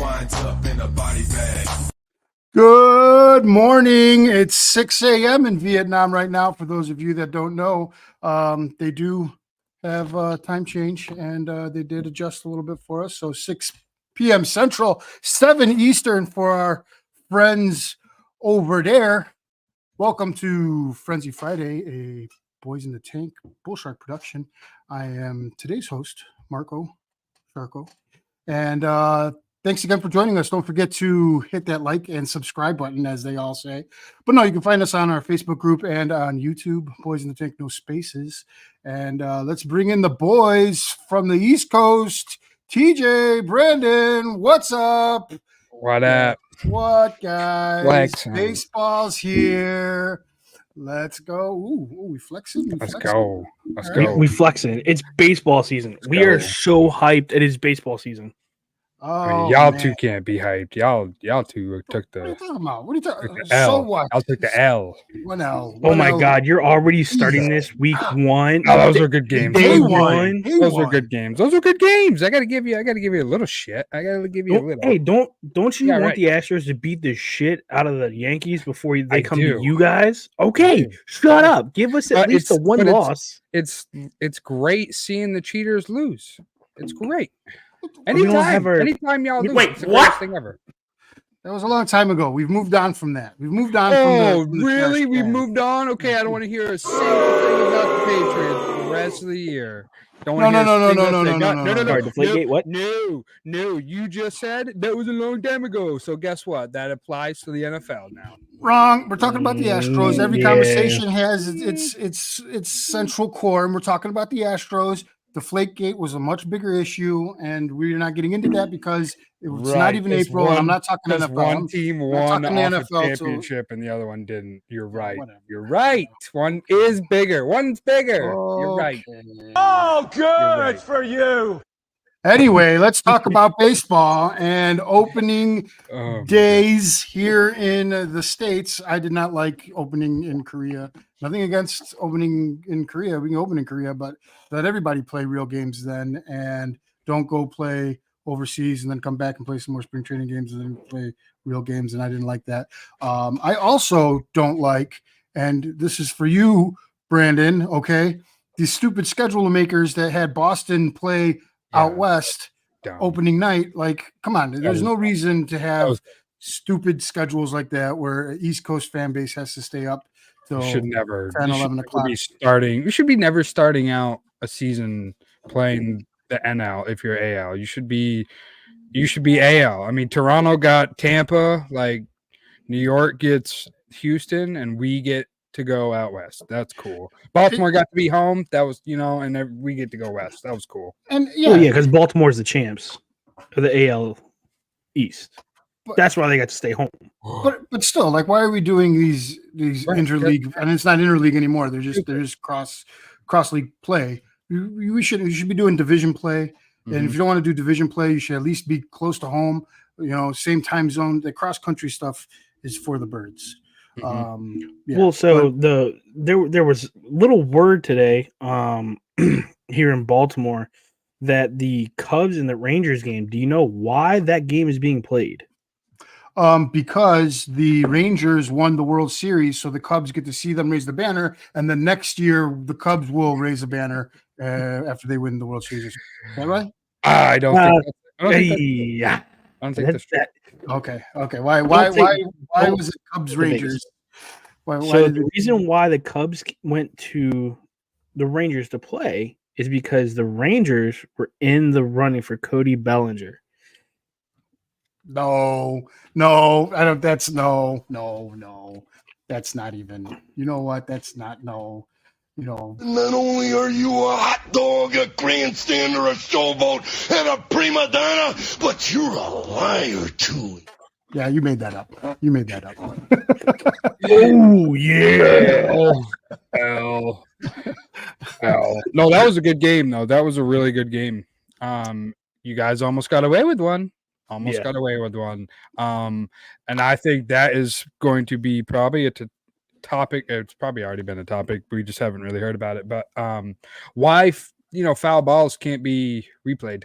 winds up in a body bag. Good morning. It's 6 a.m. in Vietnam right now. For those of you that don't know, they do have time change, and they did adjust a little bit for us. So 6 p.m. Central, 7 Eastern for our friends over there. Welcome to Frenzy Friday, a BoyzNdaTank Bull Shark production. I am today's host, Marco Sharko, and thanks again for joining us. Don't forget to hit that like and subscribe button, as they all say. But no, you can find us on our Facebook group and on YouTube, BoyzNdaTank, no spaces. And let's bring in the boys from the East Coast. TJ, Brandon, what's up? What up? What, guys? Flexing. Baseball's here. Let's go. Ooh, we flexing. Let's go. We flexing. It's baseball season. We are so hyped. It is baseball season. Oh, y'all man. two can't be hyped. Y'all two took the. What are you talking about? What are you talking about? L. So what? I'll take the L. 1L. Oh my 1L. God! You're already starting this week one. Oh, those are good games. Day Day one. Day Those one. are good games. Those are good games. I gotta give you a little shit. I gotta give you a little. Hey, don't you Yeah, want right. the Astros to beat the shit out of the Yankees before they I come do. to you guys? Okay, shut up. Give us at least a one loss. It's great seeing the cheaters lose. It's great. We don't have Anytime y'all lose, Wait, it's the what? greatest thing ever. That was a long time ago. We've moved on from that. We've moved on Oh, from the really? trash We've can. moved on? Okay, I don't want to hear a single thing about the Patriots for the rest of the year. Don't No, want to hear no, a no, single no, thing. no, no, no. Sorry, Deflategate, what? No, you just said that was a long time ago. So guess what? That applies to the NFL now. Wrong. We're talking about the Astros. Every Yeah. conversation has its central core, and we're talking about the Astros. The Flakegate was a much bigger issue, and we're not getting into that because it's not even April, and I'm not talking Because NFL. one team not won talking off the a NFL, championship and the other one didn't. You're right. whatever. You're right. One is bigger. One's bigger. You're right. Oh, good You're right. for you. Anyway, let's talk about baseball and opening Oh, my days here in the States. I did not like opening in Korea. Nothing against opening in Korea. We can open in Korea, but let everybody play real games then, and don't go play overseas and then come back and play some more spring training games and then play real games. And I didn't like that. I also don't like, and this is for you, Brandon, okay, these stupid schedule makers that had Boston play out west dumb. opening night. Like, come on, there's was no reason to have was- stupid schedules like that where East Coast fan base has to stay up till You should never 10, you should 11 never o'clock. be starting. You should be never starting out a season playing the NL if you're AL. You should be AL. I mean, Toronto got Tampa, like New York gets Houston, and we get to go out west. That's cool. Baltimore got to be home. That was, and then we get to go west. That was cool. And Yeah, because Baltimore's the champs of the AL East. But- That's why they got to stay home. but still, like, why are we doing these Right. interleague? And it's not interleague anymore. They're just cross league play. You should be doing division play. And if you don't want to do division play, you should at least be close to home. Same time zone. The cross country stuff is for the birds. Yeah, Well, so there was little word today here in Baltimore that the Cubs and the Rangers game. Do you know why that game is being played? Because the Rangers won the World Series, so the Cubs get to see them raise the banner, and then next year the Cubs will raise a banner after they win the World Series. Is that right? I don't think Yeah, I don't think that's true. Okay. Why was it Cubs the Rangers? Why So did the reason why the Cubs went to the Rangers to play is because the Rangers were in the running for Cody Bellinger. No, I don't. That's no. That's not even. You know what? That's not no. Not only are you a hot dog, a grandstander, a showboat, and a prima donna, but you're a liar too. Yeah, you made that up. Oh yeah. Hell. No, that was a good game, though. That was a really good game. You guys almost got away with one. Got away with one. And I think that is going to be probably a topic. It's probably already been a topic. We just haven't really heard about it. But why foul balls can't be replayed?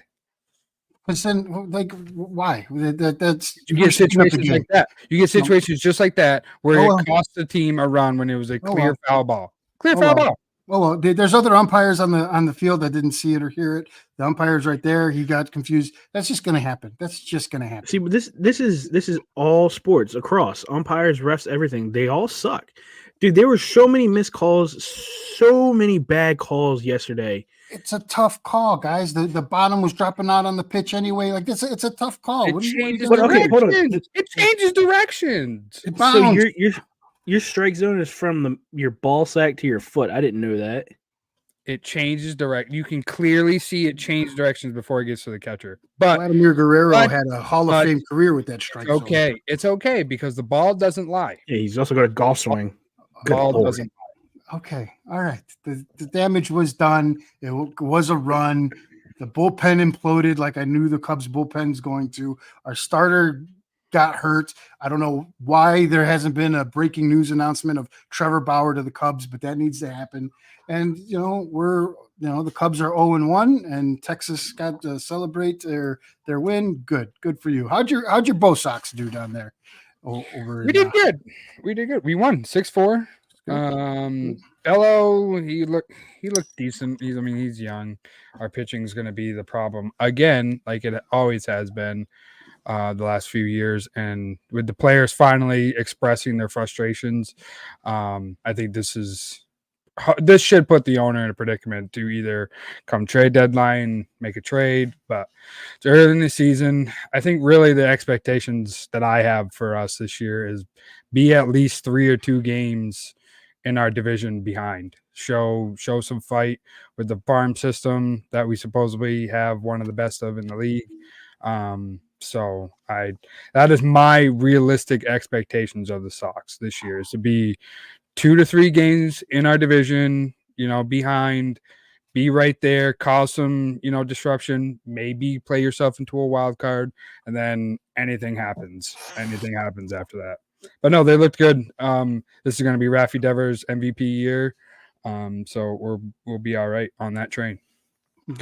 Because then, like, why? That's You get situations like that. You get situations just like that where Oh, well. it cost the team a run when it was a Oh, clear well. foul ball. Clear Oh, foul well. ball. Oh, well, there's other umpires on the field that didn't see it or hear it. The umpire's right there. He got confused. That's just going to happen. That's just going to happen. See, but this is all sports across umpires, refs, everything. They all suck, dude. There were so many missed calls, so many bad calls yesterday. It's a tough call, guys. The bottom was dropping out on the pitch anyway. Like this, it's a tough call. It changes What are you gonna do? directions. It changes directions. It So bounds. your strike zone is from your ball sack to your foot. I didn't know that. It changes direct. You can clearly see it change directions before it gets to the catcher. But Vladimir Guerrero had a Hall of Fame career with that strike zone. okay, it's okay because the ball doesn't lie. Yeah, he's also got a golf swing. Ball doesn't. Okay, all right. The damage was done. It was a run. The bullpen imploded like I knew the Cubs bullpen's going to. Our starter got hurt. I don't know why there hasn't been a breaking news announcement of Trevor Bauer to the Cubs, but that needs to happen. And the Cubs are 0-1, and Texas got to celebrate their win. Good for you. How'd your Bo Sox do down there? We did good. We won 6-4. Bello, he looked decent. He's young. Our pitching is going to be the problem again, like it always has been the last few years. And with the players finally expressing their frustrations, I think this should put the owner in a predicament to either come trade deadline, make a trade. But it's early in the season. I think really the expectations that I have for us this year is be at least 3 or 2 games in our division behind. Show some fight with the farm system that we supposedly have one of the best of in the league. So that is my realistic expectations of the Sox this year is to be 2 to 3 games in our division, behind, be right there, cause some, disruption, maybe play yourself into a wild card, and then anything happens after that. But no, they looked good. This is going to be Raffy Devers MVP year. So we'll be all right on that train.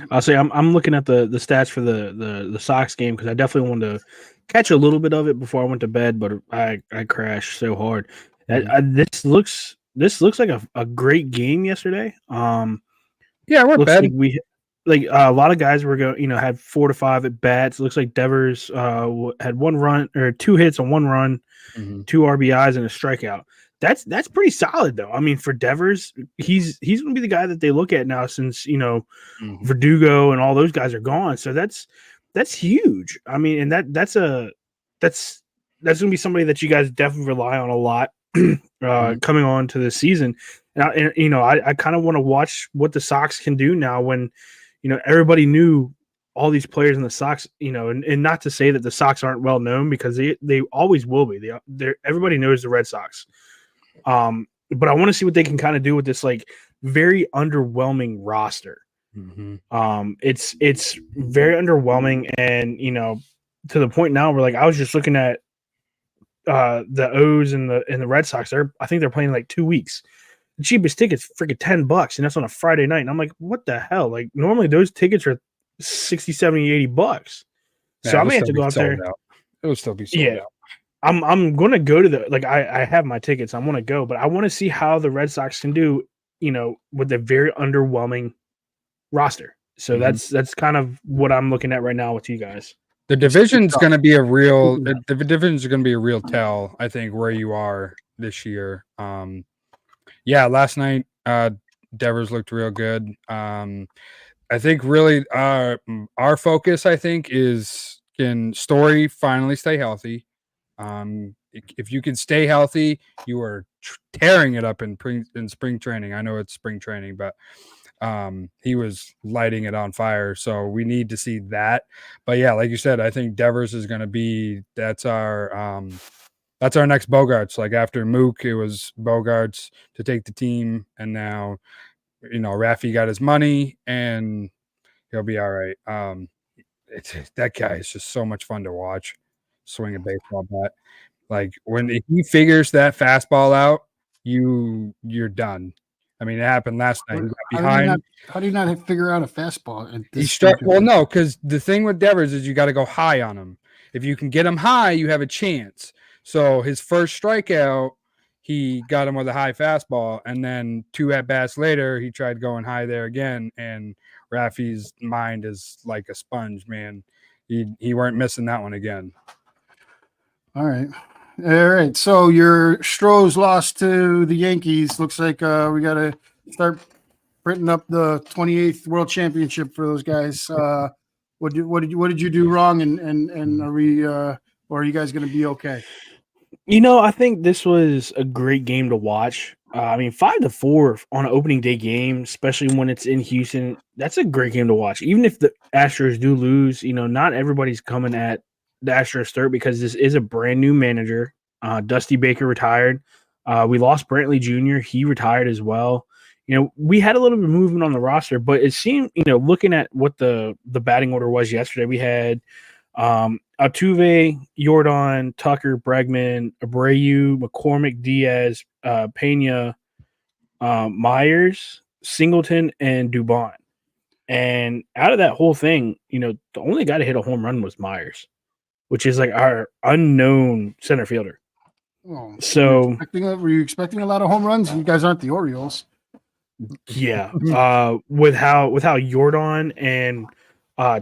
I'll say I'm looking at the stats for the Sox game because I definitely wanted to catch a little bit of it before I went to bed, but I crashed so hard. This looks like a great game yesterday. Yeah, we're bad. Like a lot of guys were going, had 4 to 5 at bats. It looks like Devers had 1 run or 2 hits on 1 run, 2 RBIs and a strikeout. That's pretty solid though. I mean, for Devers, he's going to be the guy that they look at now since Verdugo and all those guys are gone. So that's huge. I mean, and that's going to be somebody that you guys definitely rely on a lot coming on to the season. And I kind of want to watch what the Sox can do now when everybody knew all these players in the Sox, and not to say that the Sox aren't well known because they always will be. Everybody knows the Red Sox. But I want to see what they can kind of do with this like very underwhelming roster. It's very underwhelming, and to the point now where like I was just looking at the O's and the Red Sox. I think they're playing like 2 weeks. The cheapest ticket's freaking $10, and that's on a Friday night. And I'm like, what the hell? Like normally those tickets are $60, $70, $80. So I may have to go out there. It will still be sold out. I'm gonna go to I have my tickets. I want to go, but I want to see how the Red Sox can do, with a very underwhelming roster. So that's kind of what I'm looking at right now with you guys. The division's going to be a real tell, I think, where you are this year. Last night Devers looked real good. I think really our focus, I think, is can Story finally stay healthy. If you can stay healthy, you are tearing it up in spring training. I know it's spring training, but he was lighting it on fire. So we need to see that. But yeah, like you said, I think Devers is going to be that's our next Bogarts. Like after Mook, it was Bogarts to take the team, and now Raffy got his money and he'll be all right. That guy is just so much fun to watch. Swing a baseball bat. Like if he figures that fastball out, you're done. I mean, it happened last night. He got How behind. do you not figure out a fastball? At He this struck. stage of Well, it? no, because the thing with Devers is you got to go high on him. If you can get him high, you have a chance. So his first strikeout, he got him with a high fastball, and then 2 at bats later, he tried going high there again. And Rafi's mind is like a sponge, man. He weren't missing that one again. All right. So your Stros lost to the Yankees. Looks like we got to start printing up the 28th World Championship for those guys. What did you do wrong? And are we or are you guys going to be okay? I think this was a great game to watch. I mean, 5-4 on an opening day game, especially when it's in Houston, that's a great game to watch. Even if the Astros do lose, not everybody's coming at the Astros third because this is a brand new manager. Dusty Baker retired. We lost Brantley Jr. He retired as well. We had a little bit of movement on the roster, but it seemed, looking at what the batting order was yesterday, we had Altuve, Jordan, Tucker, Bregman, Abreu, McCormick, Diaz, Pena, Myers, Singleton, and Dubon. And out of that whole thing, the only guy to hit a home run was Myers, which is like our unknown center fielder. Oh, So were you expecting a lot of home runs? You guys aren't the Orioles. yeah, with how Jordan and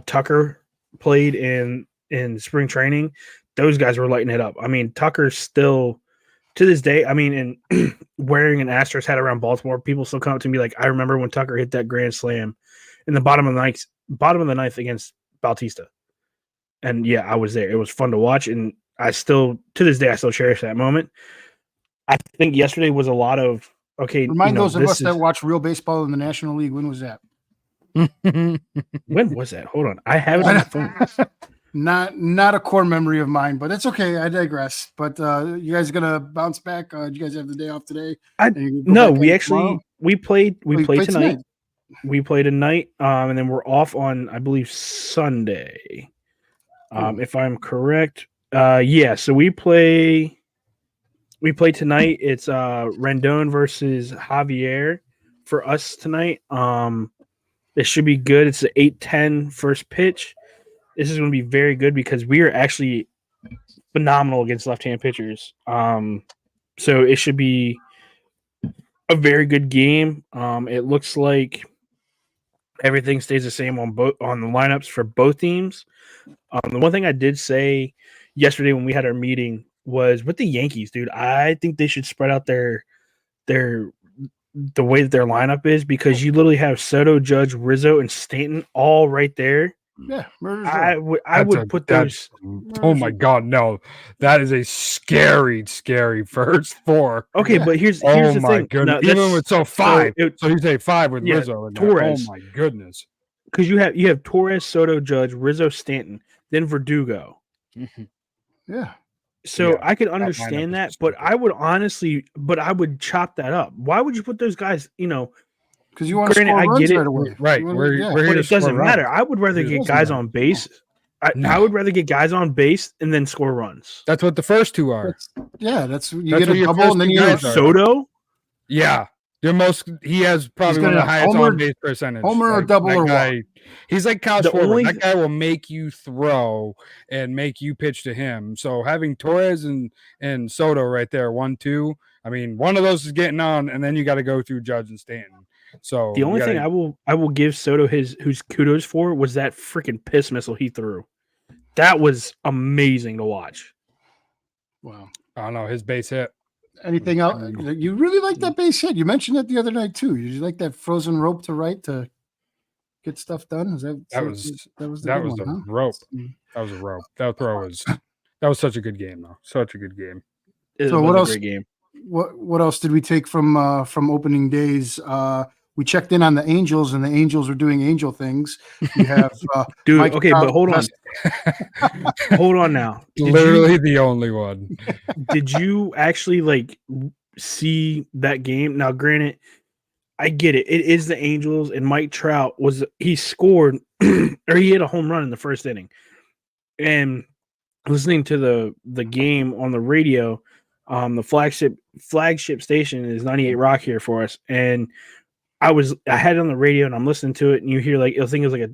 Tucker played in spring training, those guys were lighting it up. I mean, Tucker's still to this day. I mean, and wearing an Astros hat around Baltimore, people still come up to me like, I remember when Tucker hit that grand slam in the bottom of the ninth against Bautista. And yeah, I was there. It was fun to watch, and I still to this day I still cherish that moment. I think yesterday was a lot of okay. Remind those of us that watch real baseball in the National League. When was that? When was that? Hold on, I have it on my phone. Not a core memory of mine, but it's okay. I digress. But you guys are gonna bounce back. Do you guys have the day off today? No, we actually tomorrow? we played Play tonight. We played tonight, and then we're off on I believe Sunday. If I'm correct, yeah. So we play tonight. It's Rendon versus Javier for us tonight. It should be good. It's an 8:10 first pitch. This is going to be very good because we are actually phenomenal against left-hand pitchers. So it should be a very good game. It looks like everything stays the same on the lineups for both teams. The one thing I did say yesterday when we had our meeting was with the Yankees, dude. I think they should spread out the way that their lineup is because you literally have Soto, Judge, Rizzo, and Stanton all right there. Yeah, I would put those. Oh my God, no! That is a scary first 4. Okay, but here's the thing. Goodness. No, even with 5, so you say 5 with yeah, Rizzo and Torres. Oh my goodness! Because you have Torres, Soto, Judge, Rizzo, Stanton, then Verdugo. Yeah. So Yeah, I could understand that, but I would chop that up. Why would you put those guys? Because you want to score runs right away. Right. We're But it doesn't matter. I would rather get guys on base. I would rather get guys on base and then score runs. That's what the first 2 are. That's you That's get what a your double first and then two you guys get are. Soto. Yeah. He has probably He's one of the gonna highest homer- on base percentage. homer or double that or guy, he's like Kyle The Schwarber. only- That guy will make you throw and make you pitch to him. So having Torres and Soto right there, 1-2. I mean, one of those is getting on, and then you got to go through Judge and Stanton. So The only thing I will give Soto whose kudos for was that freaking piss missile he threw. That was amazing to watch. Wow. I don't know his base hit. Anything else? You really like that base hit. You mentioned it the other night too. You like that frozen rope to right to get stuff done. That was the rope. That was a rope. That was such a good game though. Such a good game. So what else? Great game. What else did we take from opening days? We checked in on the Angels, and the Angels are doing angel things. We have Dude, Mike okay, Trout but hold on. Hold on now. Literally the only one. Did you actually see that game? Now, granted, I get it. It is the Angels, and Mike Trout he scored or he hit a home run in the first inning. And listening to the game on the radio, The flagship station is 98 Rock here for us, and I had it on the radio and I'm listening to it, and you hear like I think it was like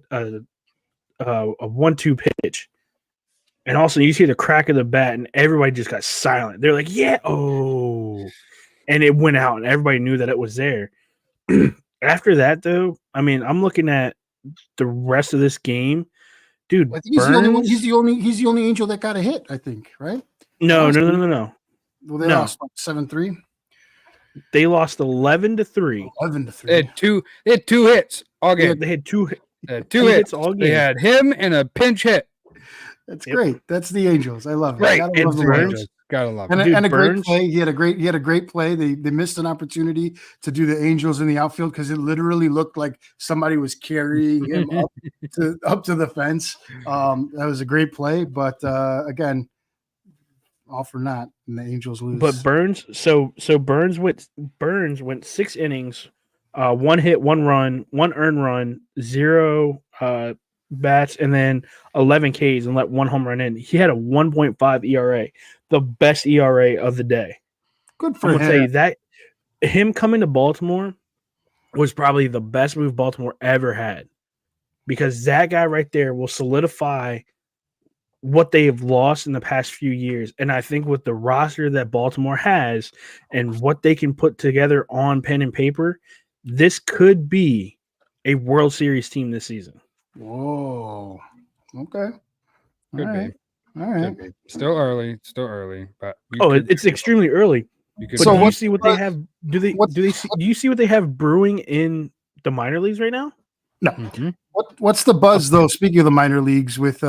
a 1-2 pitch, and also you see the crack of the bat, and everybody just got silent. They're like, "Yeah, oh," and it went out, and everybody knew that it was there. After that, though, I mean, I'm looking at the rest of this game, dude. I think he's the only one. He's the only Angel that got a hit. I think, right? No. Well, they lost like 7-3. They lost 11-3. 11-3. They had two hits all game. They had two hits all game. They had him and a pinch hit. That's great. That's the Angels. I love it. Right. Gotta love the Angels. Gotta love it. it. And a great play. He had a great play. They missed an opportunity to do the Angels in the outfield because it literally looked like somebody was carrying him up to the fence. That was a great play, but again, all for naught, and the Angels lose. But Burns, so Burns went 6 innings, 1 hit, 1 run, 1 earned run, 0 bats, and then 11 Ks and let 1 home run in. He had a 1.5 ERA, the best ERA of the day. Good for I'm him. gonna tell you that him coming to Baltimore was probably the best move Baltimore ever had, because that guy right there will solidify what they have lost in the past few years. And I think with the roster that Baltimore has and what they can put together on pen and paper, this could be a World Series team this season. Whoa. Okay. Could All be. right. Still early, but it's extremely early. But So do you what- see what they have? Do you see what they have brewing in the minor leagues right now? No. Mm-hmm. What's the buzz though? Speaking of the minor leagues, with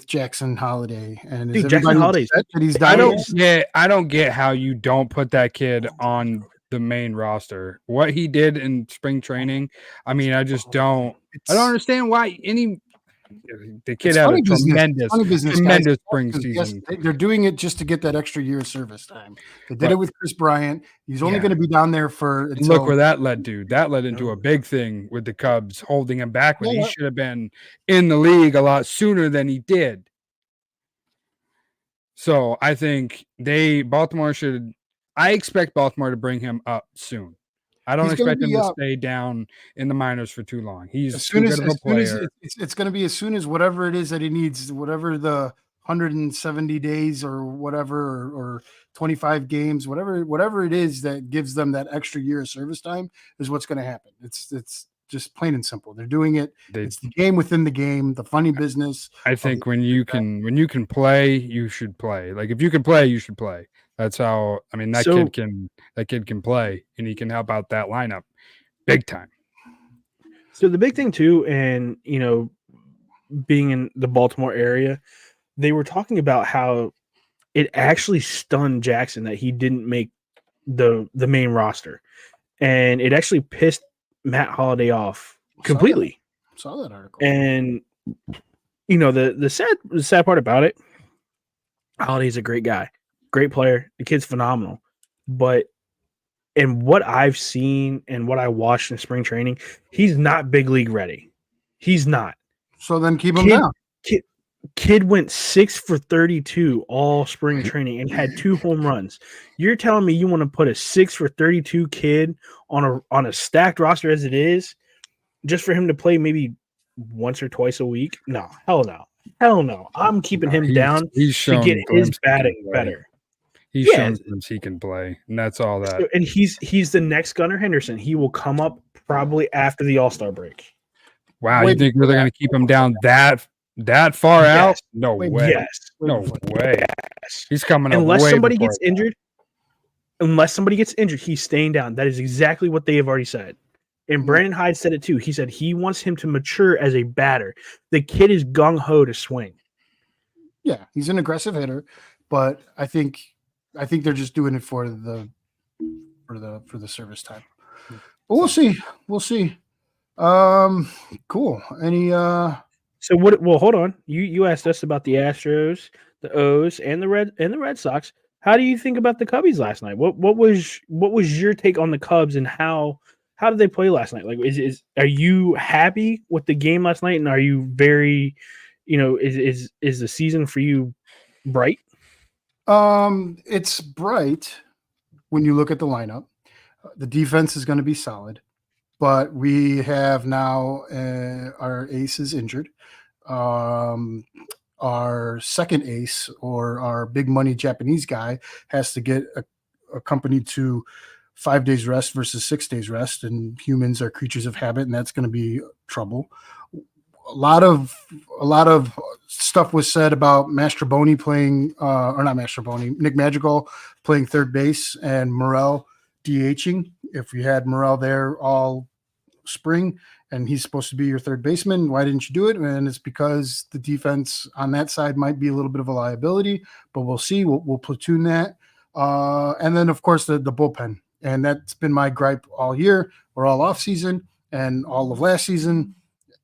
Jackson Holiday, and is Dude, Jackson everybody Holiday's- upset that he's down? I don't get how you don't put that kid on the main roster. What he did in spring training, I mean, I just don't. I don't understand why the kid had a tremendous spring season. Yes, they're doing it just to get that extra year of service time. They did it with Chris Bryant. He's only going to be down there for. Look where that led to. That led into a big thing with the Cubs holding him back when he should have been in the league a lot sooner than he did. So I think Baltimore should. I expect Baltimore to bring him up soon. I don't expect him to stay down in the minors for too long. He's too good of a player. It's going to be as soon as whatever it is that he needs, whatever the 170 days or whatever, or 25 games, whatever it is that gives them that extra year of service time is what's going to happen. It's just plain and simple. They're doing it. It's the game within the game, the funny business. I think when you can play, you should play. Like if you can play, you should play. That's how. I mean, that kid can play, and he can help out that lineup big time. So the big thing too, and being in the Baltimore area, they were talking about how it actually stunned Jackson that he didn't make the main roster, and it actually pissed Matt Holliday off completely. Saw that article. And the sad part about it, Holliday's a great guy. Great player. The kid's phenomenal. But in what I've seen and what I watched in spring training, he's not big league ready. He's not. So then keep him down. Kid went 6 for 32 all spring training and had 2 home runs. You're telling me you want to put a 6 for 32 kid on a stacked roster as it is, just for him to play maybe once or twice a week? No, hell no. I'm keeping him down to get his batting better. He's shown he can play, and that's all that. So, and he's the next Gunnar Henderson. He will come up probably after the All-Star break. Wow, you think they're going to keep him down that far out? No way. Yes. No way. He's coming up unless way somebody before gets that. injured. Unless somebody gets injured, he's staying down. That is exactly what they have already said. And Brandon Hyde said it too. He said he wants him to mature as a batter. The kid is gung-ho to swing. Yeah, he's an aggressive hitter, but I think they're just doing it for the service time. But we'll see. Cool. Any So what? Well, hold on. You asked us about the Astros, the O's, and the Red Sox. How do you think about the Cubbies last night? What was your take on the Cubs, and how did they play last night? Like, are you happy with the game last night, and are you very, is the season for you bright? It's bright when you look at the lineup. The defense is going to be solid, but we have now our ace is injured. Our second ace, or our big money Japanese guy, has to get accompanied to 5 days rest versus 6 days rest, and humans are creatures of habit, and that's going to be trouble. A lot of stuff was said about Mastroboni playing, or not Mastroboni, Nick Madrigal playing third base and Morel DHing. If you had Morel there all spring and he's supposed to be your third baseman, why didn't you do it? And it's because the defense on that side might be a little bit of a liability, but we'll see. We'll platoon that. And then, of course, the bullpen. And that's been my gripe all year or all off season and all of last season.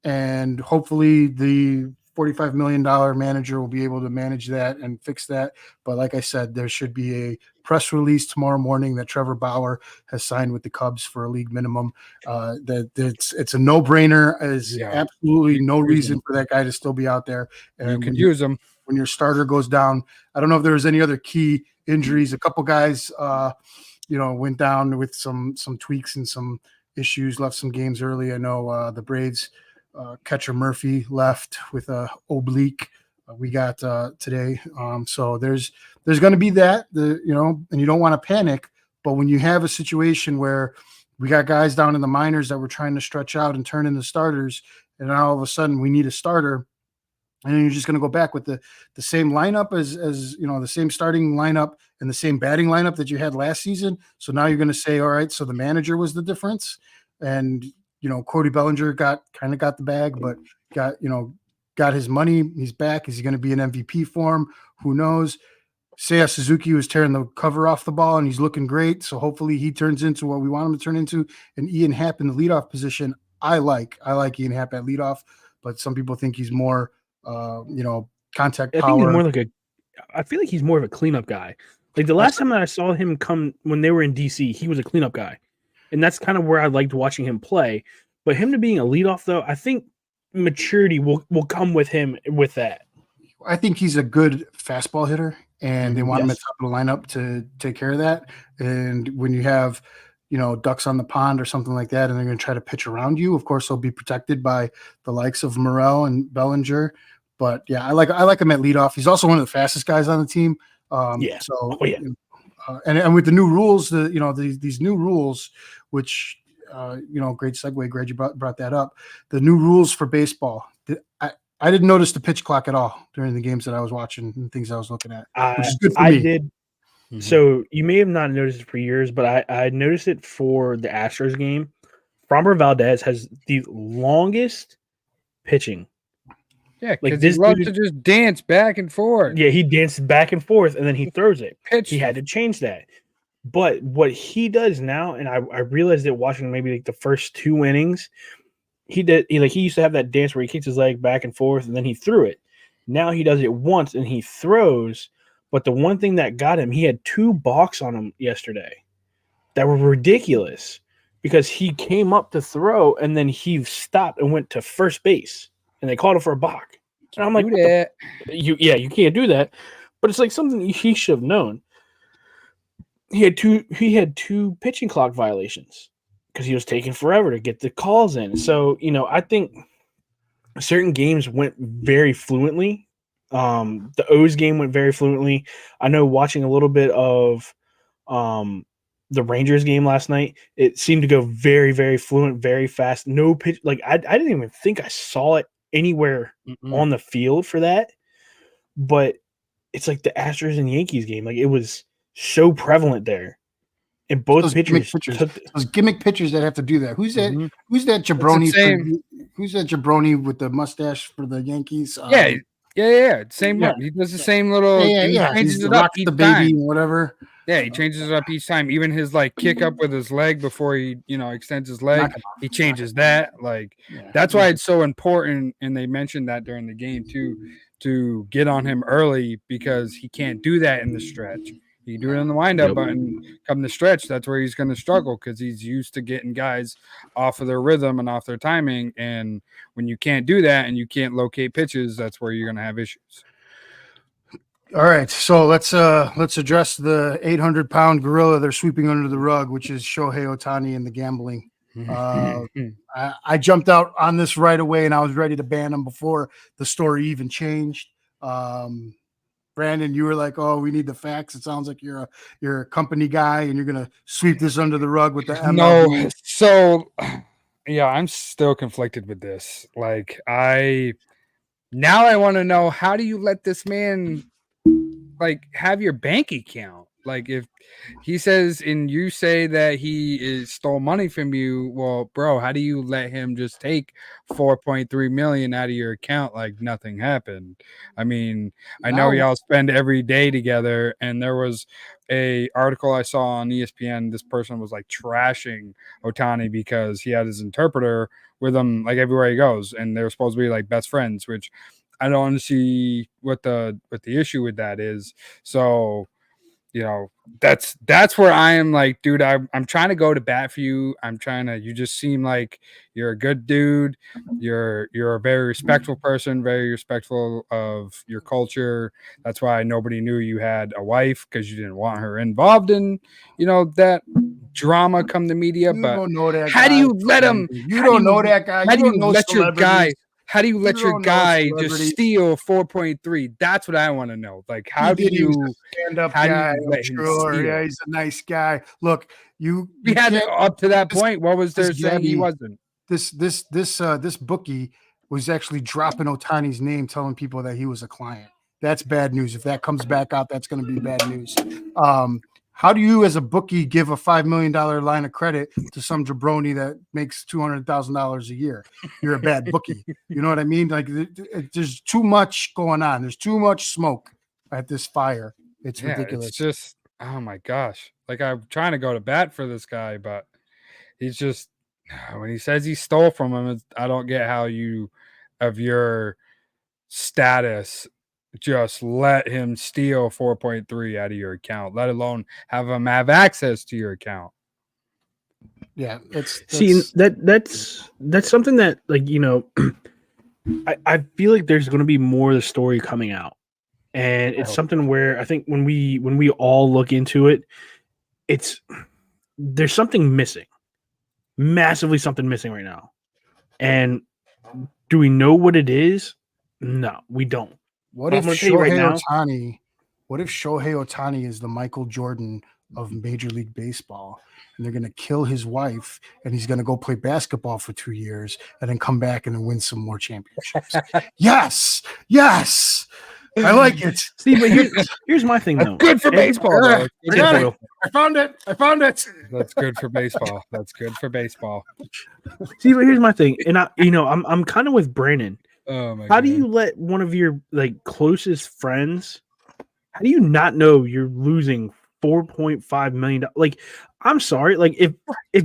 And hopefully the $45 million manager will be able to manage that and fix that. But like I said, there should be a press release tomorrow morning that Trevor Bauer has signed with the Cubs for a league minimum. That it's a no-brainer. There's absolutely no reason for that guy to still be out there. And you can use him when your starter goes down. I don't know if there was any other key injuries. A couple guys, went down with some tweaks and some issues, left some games early. I know the Braves. Catcher Murphy left with a oblique. We got today. So there's going to be that, and you don't want to panic. But when you have a situation where we got guys down in the minors that we're trying to stretch out and turn into starters, and now all of a sudden we need a starter, and then you're just going to go back with the same lineup as the same starting lineup and the same batting lineup that you had last season. So now you're going to say, all right, so the manager was the difference, and Cody Bellinger got the bag, but got his money. He's back. Is he going to be an MVP for him? Who knows? Seiya Suzuki was tearing the cover off the ball, and he's looking great. So hopefully he turns into what we want him to turn into. And Ian Happ in the leadoff position, I like Ian Happ at leadoff, but some people think he's more, contact power. I feel like he's more of a cleanup guy. Like the last time that I saw him come when they were in DC, he was a cleanup guy. And that's kind of where I liked watching him play. But him to being a leadoff, though, I think maturity will come with him with that. I think he's a good fastball hitter, and they want him at top of the lineup to take care of that. And when you have, ducks on the pond or something like that, and they're going to try to pitch around you, of course, they'll be protected by the likes of Morel and Bellinger. But, yeah, I like him at leadoff. He's also one of the fastest guys on the team. And with the new rules, these new rules, which, great segue, Greg, you brought that up. The new rules for baseball. I didn't notice the pitch clock at all during the games that I was watching and things I was looking at, which is good for me. I did. Mm-hmm. So you may have not noticed it for years, but I noticed it for the Astros game. Framber Valdez has the longest pitching. Yeah, because he loves to just dance back and forth. Yeah, he dances back and forth, and then he throws it. He had to change that. But what he does now, and I realized it watching maybe like the first 2 innings, he used to have that dance where he kicks his leg back and forth, and then he threw it. Now he does it once, and he throws. But the one thing that got him, he had 2 balks on him yesterday that were ridiculous because he came up to throw, and then he stopped and went to first base. And they called him for a balk. And I'm like, you can't do that. But it's like something he should have known. He had two pitching clock violations because he was taking forever to get the calls in. So, I think certain games went very fluently. The O's game went very fluently. I know watching a little bit of the Rangers game last night, it seemed to go very, very fluent, very fast. No pitch. Like I didn't even think I saw it anywhere on the field for that, but it's like the Astros and Yankees game. Like it was so prevalent there, and both pitchers. Those gimmick pitchers that have to do that. Who's that? Mm-hmm. Who's that jabroni? Who's that jabroni with the mustache for the Yankees? Same one. He does the same little. He changes it up each time. Whatever. Yeah, he changes it up each time. Even his kick up with his leg before he extends his leg, he changes that. That's why it's so important. And they mentioned that during the game too, to get on him early because he can't do that in the stretch. He can do it in the windup, but come the stretch, that's where he's going to struggle because he's used to getting guys off of their rhythm and off their timing. And when you can't do that and you can't locate pitches, that's where you're going to have issues. All right, so let's address the 800-pound gorilla they're sweeping under the rug, which is Shohei Ohtani and the gambling. I jumped out on this right away, and I was ready to ban him before the story even changed. Brandon, you were like, "Oh, we need the facts." It sounds like you're a company guy, and you're gonna sweep this under the rug with the MLB. No, so yeah, I'm still conflicted with this. Like, I want to know, how do you let this man like have your bank account? Like, if he says and you say that he stole money from you, well, bro, how do you let him just take 4.3 million out of your account like nothing happened? I mean, I know y'all spend every day together, and there was a article I saw on ESPN. This person was like trashing Ohtani because he had his interpreter with him like everywhere he goes, and they're supposed to be like best friends, which I don't see what the issue with that is. So, you know, that's where I am like, dude, I'm trying to go to bat for you. You just seem like you're a good dude. You're a very respectful person, very respectful of your culture. That's why nobody knew you had a wife, because you didn't want her involved in, that drama come the media. But how do you let him? You don't know that guy. How do you let your guy? How do you let your guy just steal 4.3? That's what I want to know. Like, how do you stand up guy? Sure, yeah, he's a nice guy. Look, you had up to that point. What was there saying he wasn't? This bookie was actually dropping Ohtani's name, telling people that he was a client. That's bad news. If that comes back out, that's going to be bad news. How do you, as a bookie, give a $5 million line of credit to some jabroni that makes $200,000 a year? You're a bad bookie. You know what I mean? Like, there's too much going on. There's too much smoke at this fire. It's ridiculous. It's just, oh my gosh. Like, I'm trying to go to bat for this guy, but he's just, when he says he stole from him, I don't get how you, of your status, just let him steal 4.3 out of your account, let alone have him have access to your account. Yeah, that's something that, like, I feel like there's going to be more of the story coming out, and it's something where I think when we all look into it, there's something missing, massively something missing right now. And do we know what it is? No, we don't. What if Shohei Ohtani is the Michael Jordan of Major League Baseball, and they're going to kill his wife, and he's going to go play basketball for 2 years and then come back and then win some more championships? Yes. I like it. Steve, but here's my thing, though. Good for baseball. I found it. That's good for baseball. See, but here's my thing, and I'm kind of with Brandon. Oh my God. Do you let one of your closest friends? How do you not know you're losing $4.5 million? Like, I'm sorry. Like, if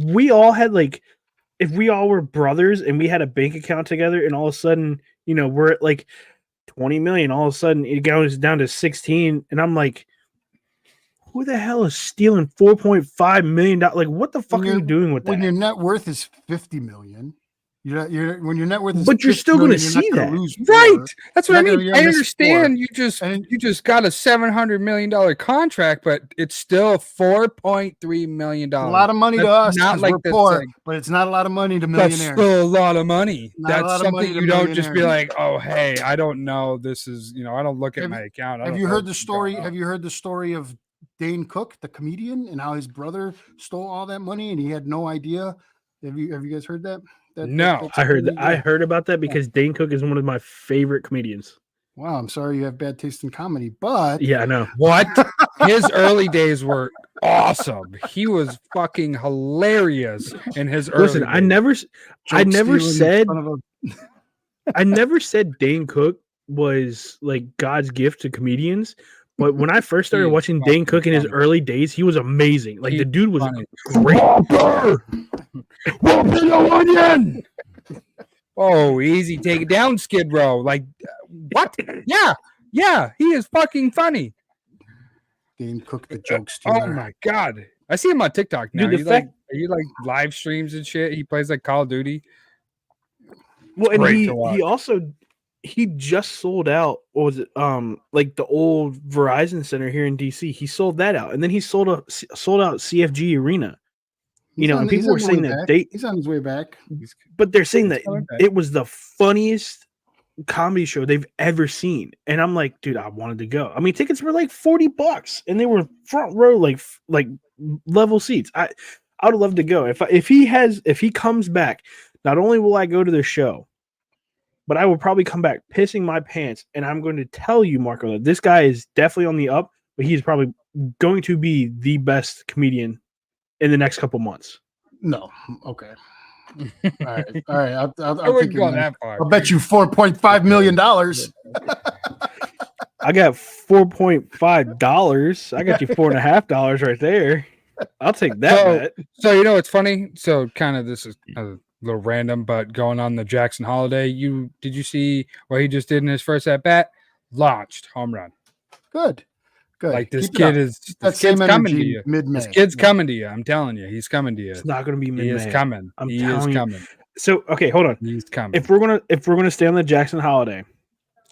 we all had if we all were brothers and we had a bank account together, and all of a sudden, we're at 20 million, all of a sudden it goes down to 16, and I'm like, who the hell is stealing $4.5 million? Like, what the fuck are you doing with that? When your net worth is 50 million. When your net worth is, but you're still going to see that, right? That's what I mean. I understand you just got a $700 million contract, but it's still $4.3 million. A lot of money to us. Not like we're poor, but it's not a lot of money to millionaires. That's still a lot of money. That's something you don't just be like, oh, hey, I don't know. This is, I don't look at my account. Have you heard the story? Have you heard the story of Dane Cook, the comedian, and how his brother stole all that money and he had no idea? Have you guys heard that? No, I heard that. I heard about that because Dane Cook is one of my favorite comedians. Wow, I'm sorry you have bad taste in comedy, but yeah, I know. What? His early days were awesome. He was fucking hilarious in his early Listen, days. I never said Dane Cook was God's gift to comedians. But when I first started watching Dane Cook in his early days, he was amazing. The dude was great. Onion. Oh, easy. Take it down, Skid Row. What? Yeah. He is fucking funny. Dane Cook, the jokes. Oh my God. I see him on TikTok now. Dude, he live streams and shit. He plays Call of Duty. Well, and he also he just sold out. What was it? Like the old Verizon Center here in DC. He sold that out, and then he sold out CFG Arena. And people were saying that he's on his way back. But they're saying that it was the funniest comedy show they've ever seen, and I'm like, dude, I wanted to go. I mean, tickets were like $40, and they were front row, like level seats. I would love to go if he comes back. Not only will I go to the show, but I will probably come back pissing my pants, and I'm going to tell you, Marco, that this guy is definitely on the up, but he's probably going to be the best comedian in the next couple months. No, okay. All right. I'll wouldn't go that far. I'll bet you $4.5 million. I got $4.5. I got you $4.5 right there. I'll take that bet. So it's funny. So kind of this is a little random, but going on the Jackson Holiday, did you see what he just did in his first at bat? Launched home run. Good. Like this kid's coming to you. Mid-May. This kid's coming to you. I'm telling you, he's coming to you. It's not going to be mid-May. He is coming. He is coming. So okay, hold on. He's coming. If we're gonna stay on the Jackson Holiday,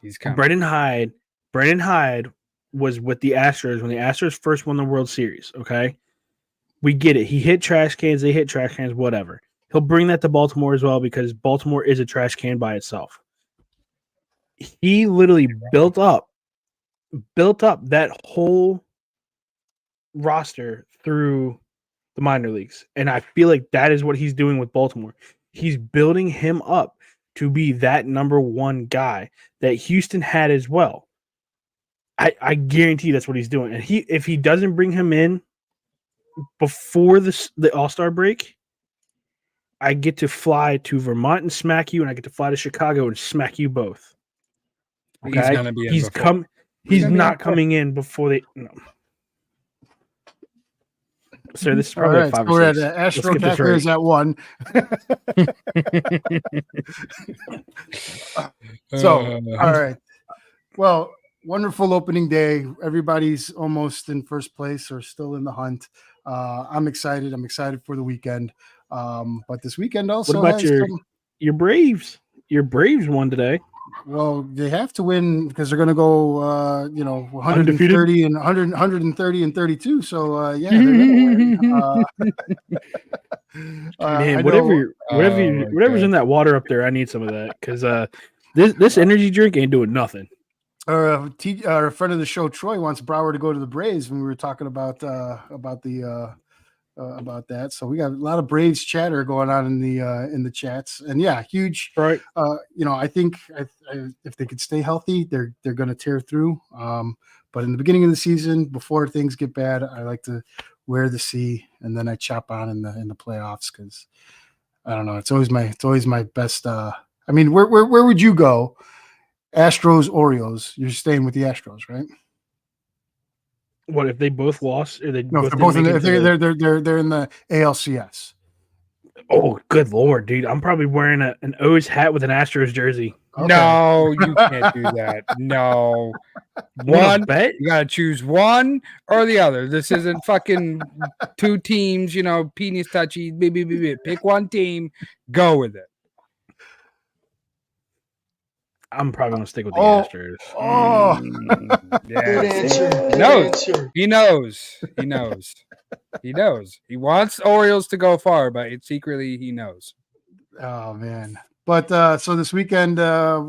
he's coming. Brendan Hyde was with the Astros when the Astros first won the World Series. Okay, we get it. He hit trash cans. They hit trash cans. Whatever. He'll bring that to Baltimore as well because Baltimore is a trash can by itself. He literally built up that whole roster through the minor leagues. And I feel like that is what he's doing with Baltimore. He's building him up to be that number one guy that Houston had as well. I guarantee that's what he's doing. And if he doesn't bring him in before the All-Star break, I get to fly to Vermont and smack you, and I get to fly to Chicago and smack you both. Okay? He's gonna be in He's not coming in before they. No. Sir, this is probably right, 5 or or 6. We're at Astro Tacker is at 1. So, all right. Well, wonderful opening day. Everybody's almost in first place or still in the hunt. I'm excited. I'm excited for the weekend. But this weekend also. What about your Braves? Your Braves won today. Well, they have to win because they're going to go, 130 and 130 and 32. So, yeah, they're going to win. Man, whatever's in that water up there, I need some of that because this energy drink ain't doing nothing. Our friend of the show, Troy, wants Brower to go to the Braves when we were talking about that. So we got a lot of Braves chatter going on in the chats, and yeah, huge. Right. I think if they could stay healthy, they're going to tear through. But in the beginning of the season, before things get bad, I like to wear the C, and then I chop on in the playoffs because I don't know. It's always my best. I mean, where would you go? Astros, Orioles. You're staying with the Astros, right? What if they both lost? Or No, if they're both in they're in the ALCS. Oh, good Lord, dude! I'm probably wearing an O's hat with an Astros jersey. Okay. No, you can't do that. No, you gotta choose one or the other. This isn't fucking two teams. Penis touchy. Pick one team. Go with it. I'm probably gonna stick with the Astros. Oh, yeah. He knows. He wants Orioles to go far, but secretly he knows. Oh man! But so this weekend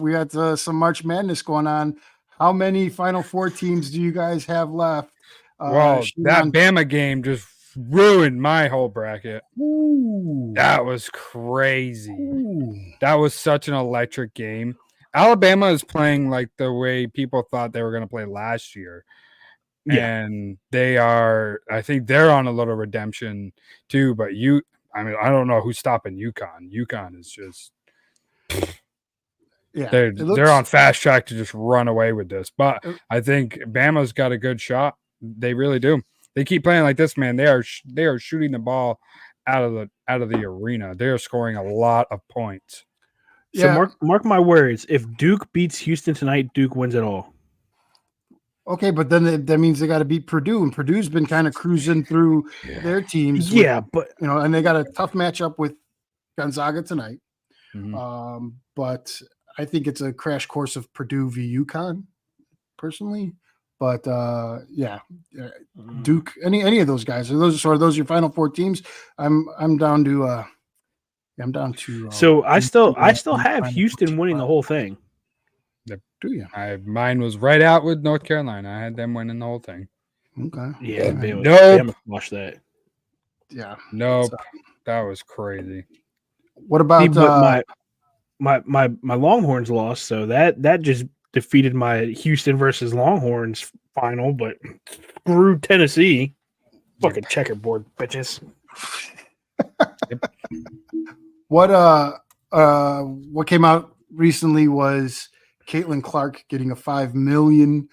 we got some March Madness going on. How many Final Four teams do you guys have left? Well, that Bama game just ruined my whole bracket. Ooh. That was crazy. Ooh. That was such an electric game. Alabama is playing like the way people thought they were going to play last year. Yeah. And I think they're on a little redemption too, but I don't know who's stopping UConn. UConn is just, yeah, they're on fast track to just run away with this. But I think Bama's got a good shot. They really do. They keep playing like this, man. They are shooting the ball out of the arena. They are scoring a lot of points. So mark my words. If Duke beats Houston tonight, Duke wins it all. Okay, but then that means they got to beat Purdue, and Purdue's been kind of cruising through their teams. Yeah, but and they got a tough matchup with Gonzaga tonight. Mm-hmm. But I think it's a crash course of Purdue v UConn, personally. But Duke, any of those guys, those are your final four teams. I'm down to. I'm down to. So I still have Houston winning the whole thing. Do you? Mine was right out with North Carolina. I had them winning the whole thing. Okay. Yeah, Nope. Watch that. Yeah. Nope. That was crazy. What about my Longhorns lost, so that just defeated my Houston versus Longhorns final, but screw Tennessee. Fucking checkerboard bitches. what came out recently was Caitlin Clark getting a $5 million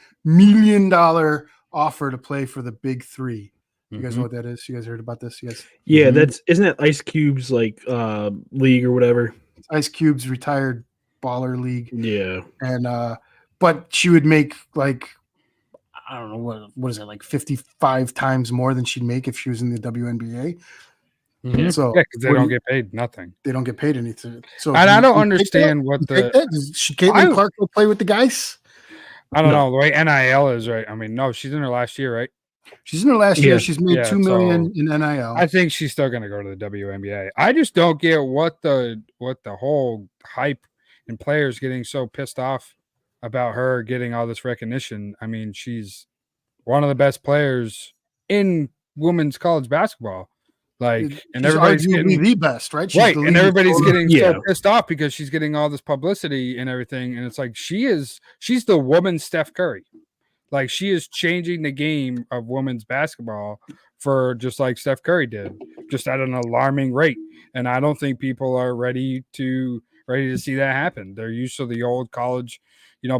offer to play for the Big Three. You guys know what that is? You guys heard about this? Yes. Yeah, isn't it Ice Cube's league or whatever? Ice Cube's retired baller league. Yeah. And but she would make I don't know what is it, 55 times more than she'd make if she was in the WNBA. Mm-hmm. So because they don't get paid nothing. They don't get paid anything. So and I don't understand what should Caitlin Clark go play with the guys? I don't know the way NIL is, right? I mean, no, she's in her last year, right? She's in her last year. She's made $2 million in NIL. I think she's still going to go to the WNBA. I just don't get what the whole hype and players getting so pissed off about her getting all this recognition. I mean, she's one of the best players in women's college basketball. And everybody's getting the best, right? She's right, and everybody's getting so pissed off because she's getting all this publicity and everything. And it's like she's the woman's Steph Curry. She is changing the game of women's basketball for just like Steph Curry did, just at an alarming rate. And I don't think people are ready to see that happen. They're used to the old college,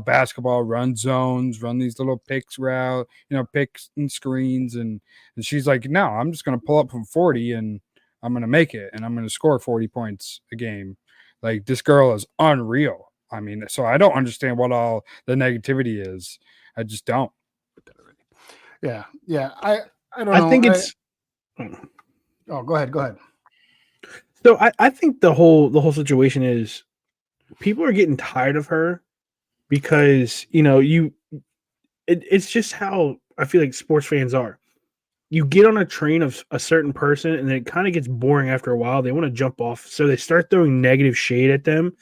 basketball, run zones, run these little picks route, picks and screens. And she's like, no, I'm just going to pull up from 40 and I'm going to make it. And I'm going to score 40 points a game. This girl is unreal. I mean, so I don't understand what all the negativity is. I just don't. Yeah. I don't know. I think it's. Oh, go ahead. So I think the whole situation is people are getting tired of her because it's just how I feel like sports fans are. You get on a train of a certain person and then it kind of gets boring after a while. They want to jump off, so they start throwing negative shade at them.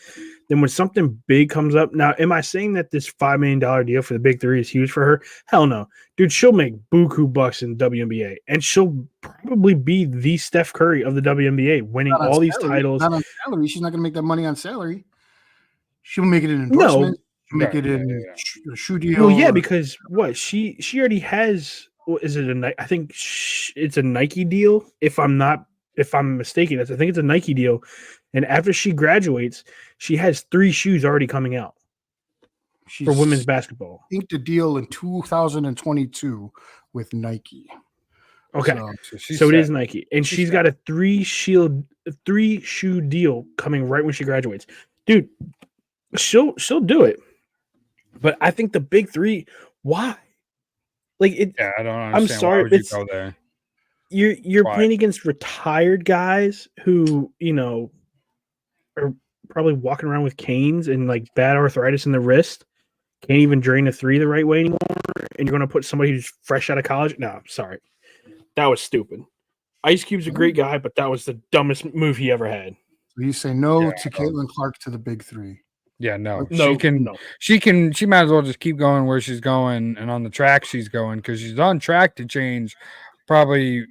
Then when something big comes up, now, am I saying that this $5 million deal for the Big Three is huge for her? Hell no. Dude, she'll make buku bucks in WNBA, and she'll probably be the Steph Curry of the WNBA, winning all these titles. Not on salary. She's not going to make that money on salary. She'll make it in endorsement. She'll make it in a shoe deal. Well, yeah, because what? She already has, is it I think it's a Nike deal, if I'm mistaken. I think it's a Nike deal. And after she graduates, she has 3 shoes already coming out for women's basketball. Inked a deal in 2022 with Nike. Okay, so it is Nike, and she's got a 3-shoe deal coming right when she graduates. Dude, she'll do it. But I think the Big Three, why? I don't understand. I'm sorry, why would you go there? You're playing against retired guys who are probably walking around with canes and bad arthritis in the wrist, can't even drain a 3 the right way anymore, and you're going to put somebody who's fresh out of college? No, I'm sorry. That was stupid. Ice Cube's a great guy, but that was the dumbest move he ever had. So you say no to Caitlin Clark to the Big Three? Yeah, no. She might as well just keep going where she's going and on the track she's going, because she's on track to change probably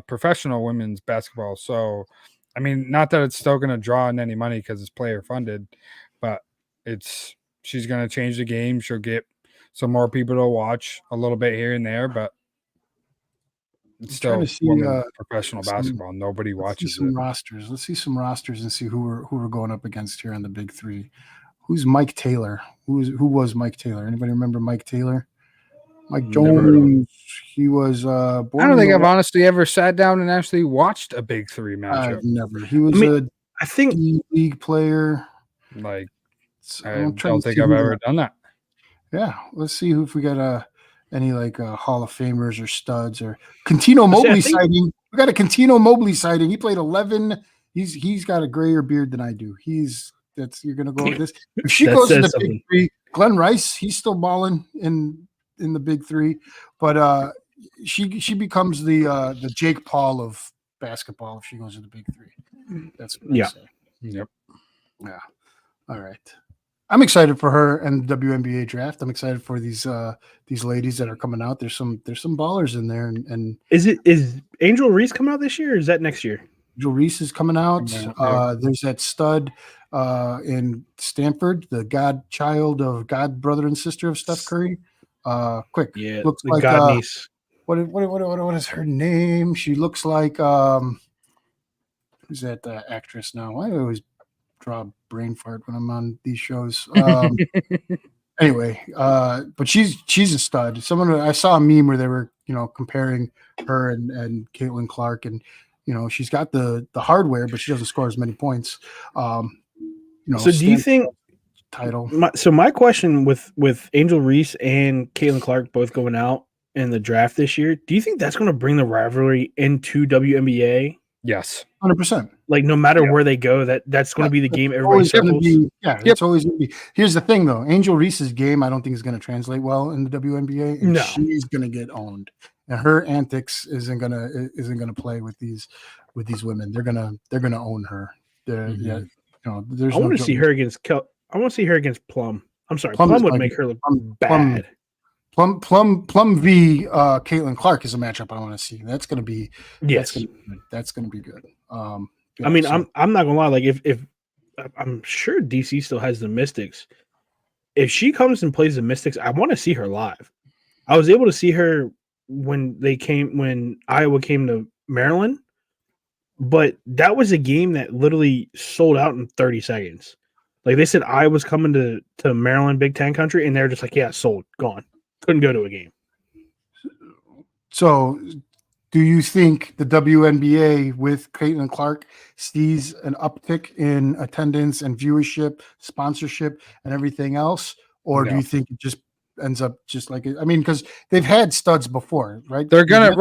professional women's basketball. So I mean, not that it's still going to draw in any money because it's player funded, but she's going to change the game. She'll get some more people to watch a little bit here and there, but it's still professional basketball. Nobody watches it. Rosters. Let's see some rosters and see who we're going up against here on the Big Three. Who's Mike Taylor? Who was Mike Taylor? Anybody remember Mike Taylor? Mike Jones. He was born. I don't think I've honestly ever sat down and actually watched a Big Three matchup. I've never. He was I think league player. I don't think I've ever done that. Yeah, let's see if we got any Hall of Famers or studs or Cantino Mobley sighting. We got a Cantino Mobley sighting. He played 11. He's got a grayer beard than I do. He's you're gonna go with this. If she That goes to says the something. big three, Glenn Rice, he's still balling in the big three, but she becomes the Jake Paul of basketball if she goes to the big three. That's what I say. Yep. Yeah. All right. I'm excited for her and the WNBA draft. I'm excited for these ladies that are coming out. There's some ballers in there, and Is Angel Reese coming out this year, or is that next year? Joe Reese is coming out. Yeah. There's that stud in Stanford, the godchild of god brother and sister of Steph Curry. Quick, Yeah, looks the like god niece. what is her name? She looks like who's that actress now? Why do I always draw a brain fart when I'm on these shows? Anyway, but she's a stud. I saw a meme where they were comparing her and Caitlin Clark, and she's got the hardware, but she doesn't score as many points. So do you think title? My question with Angel Reese and Caitlin Clark both going out in the draft this year, do you think that's going to bring the rivalry into WNBA? Yes. 100%. Like no matter where they go, that's going to be the game everybody circles. It's always going to be. Here's the thing, though. Angel Reese's game, I don't think is going to translate well in the WNBA. And she's going to get owned, and her antics isn't gonna play with these women. They're gonna own her. Yeah, there's. I want to see her against I want to see her against Plum. I'm sorry, Plum would make her look bad. Plum v. Caitlin Clark is a matchup I want to see. That's going to be that's going to be good. I mean, I'm not gonna lie. Like if I'm sure DC still has the Mystics. If she comes and plays the Mystics, I want to see her live. I was able to see her when Iowa came to Maryland, but that was a game that literally sold out in 30 seconds. Like they said, Iowa's coming to Maryland, Big Ten country, and they're just like, yeah, sold, gone. Couldn't go to a game. So, do you think the WNBA with Caitlin Clark sees an uptick in attendance and viewership, sponsorship, and everything else, or do you think it just ends up just like it? I mean, because they've had studs before, right? They're gonna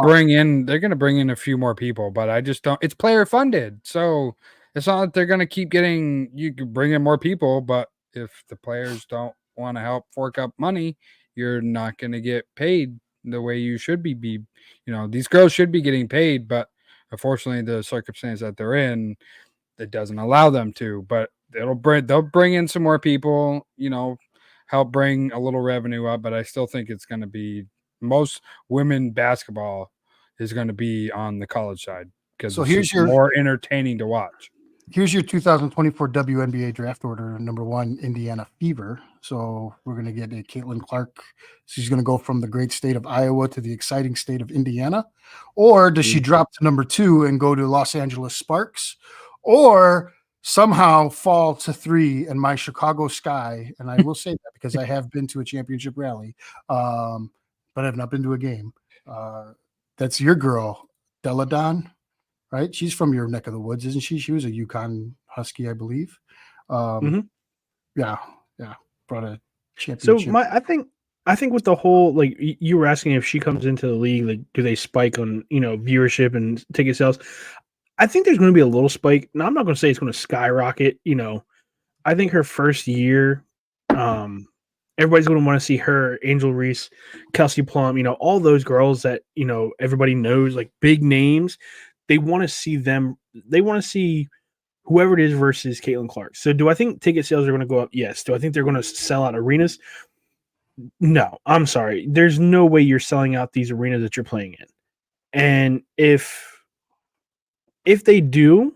bring in a few more people, but I just don't. It's player funded, so it's not that they're gonna keep getting. You can bring in more people, but if the players don't want to help fork up money, you're not gonna get paid the way you should be. These girls should be getting paid, but unfortunately, the circumstance that they're in, it doesn't allow them to. But they'll bring in some more people. Help bring a little revenue up, but I still think it's going to be most women basketball is going to be on the college side because it's more entertaining to watch. Here's your 2024 WNBA draft order. Number 1, Indiana Fever. So we're going to get a Caitlin Clark. She's going to go from the great state of Iowa to the exciting state of Indiana. Or does she drop to number 2 and go to Los Angeles Sparks? Or somehow fall to 3 in my Chicago Sky? And I will say that because I have been to a championship rally, but I have not been to a game. That's your girl, Deladon. Right, she's from your neck of the woods, isn't she? She was a UConn Husky, I believe. Yeah, brought a championship. So I think with the whole, like you were asking if she comes into the league, like do they spike on viewership and ticket sales? I think there's going to be a little spike. Now I'm not going to say it's going to skyrocket. I think her first year, everybody's going to want to see her, Angel Reese, Kelsey Plum, all those girls that everybody knows, like big names. They want to see them. They want to see whoever it is versus Caitlin Clark. So do I think ticket sales are going to go up? Yes. Do I think they're going to sell out arenas? No. I'm sorry. There's no way you're selling out these arenas that you're playing in. And if they do,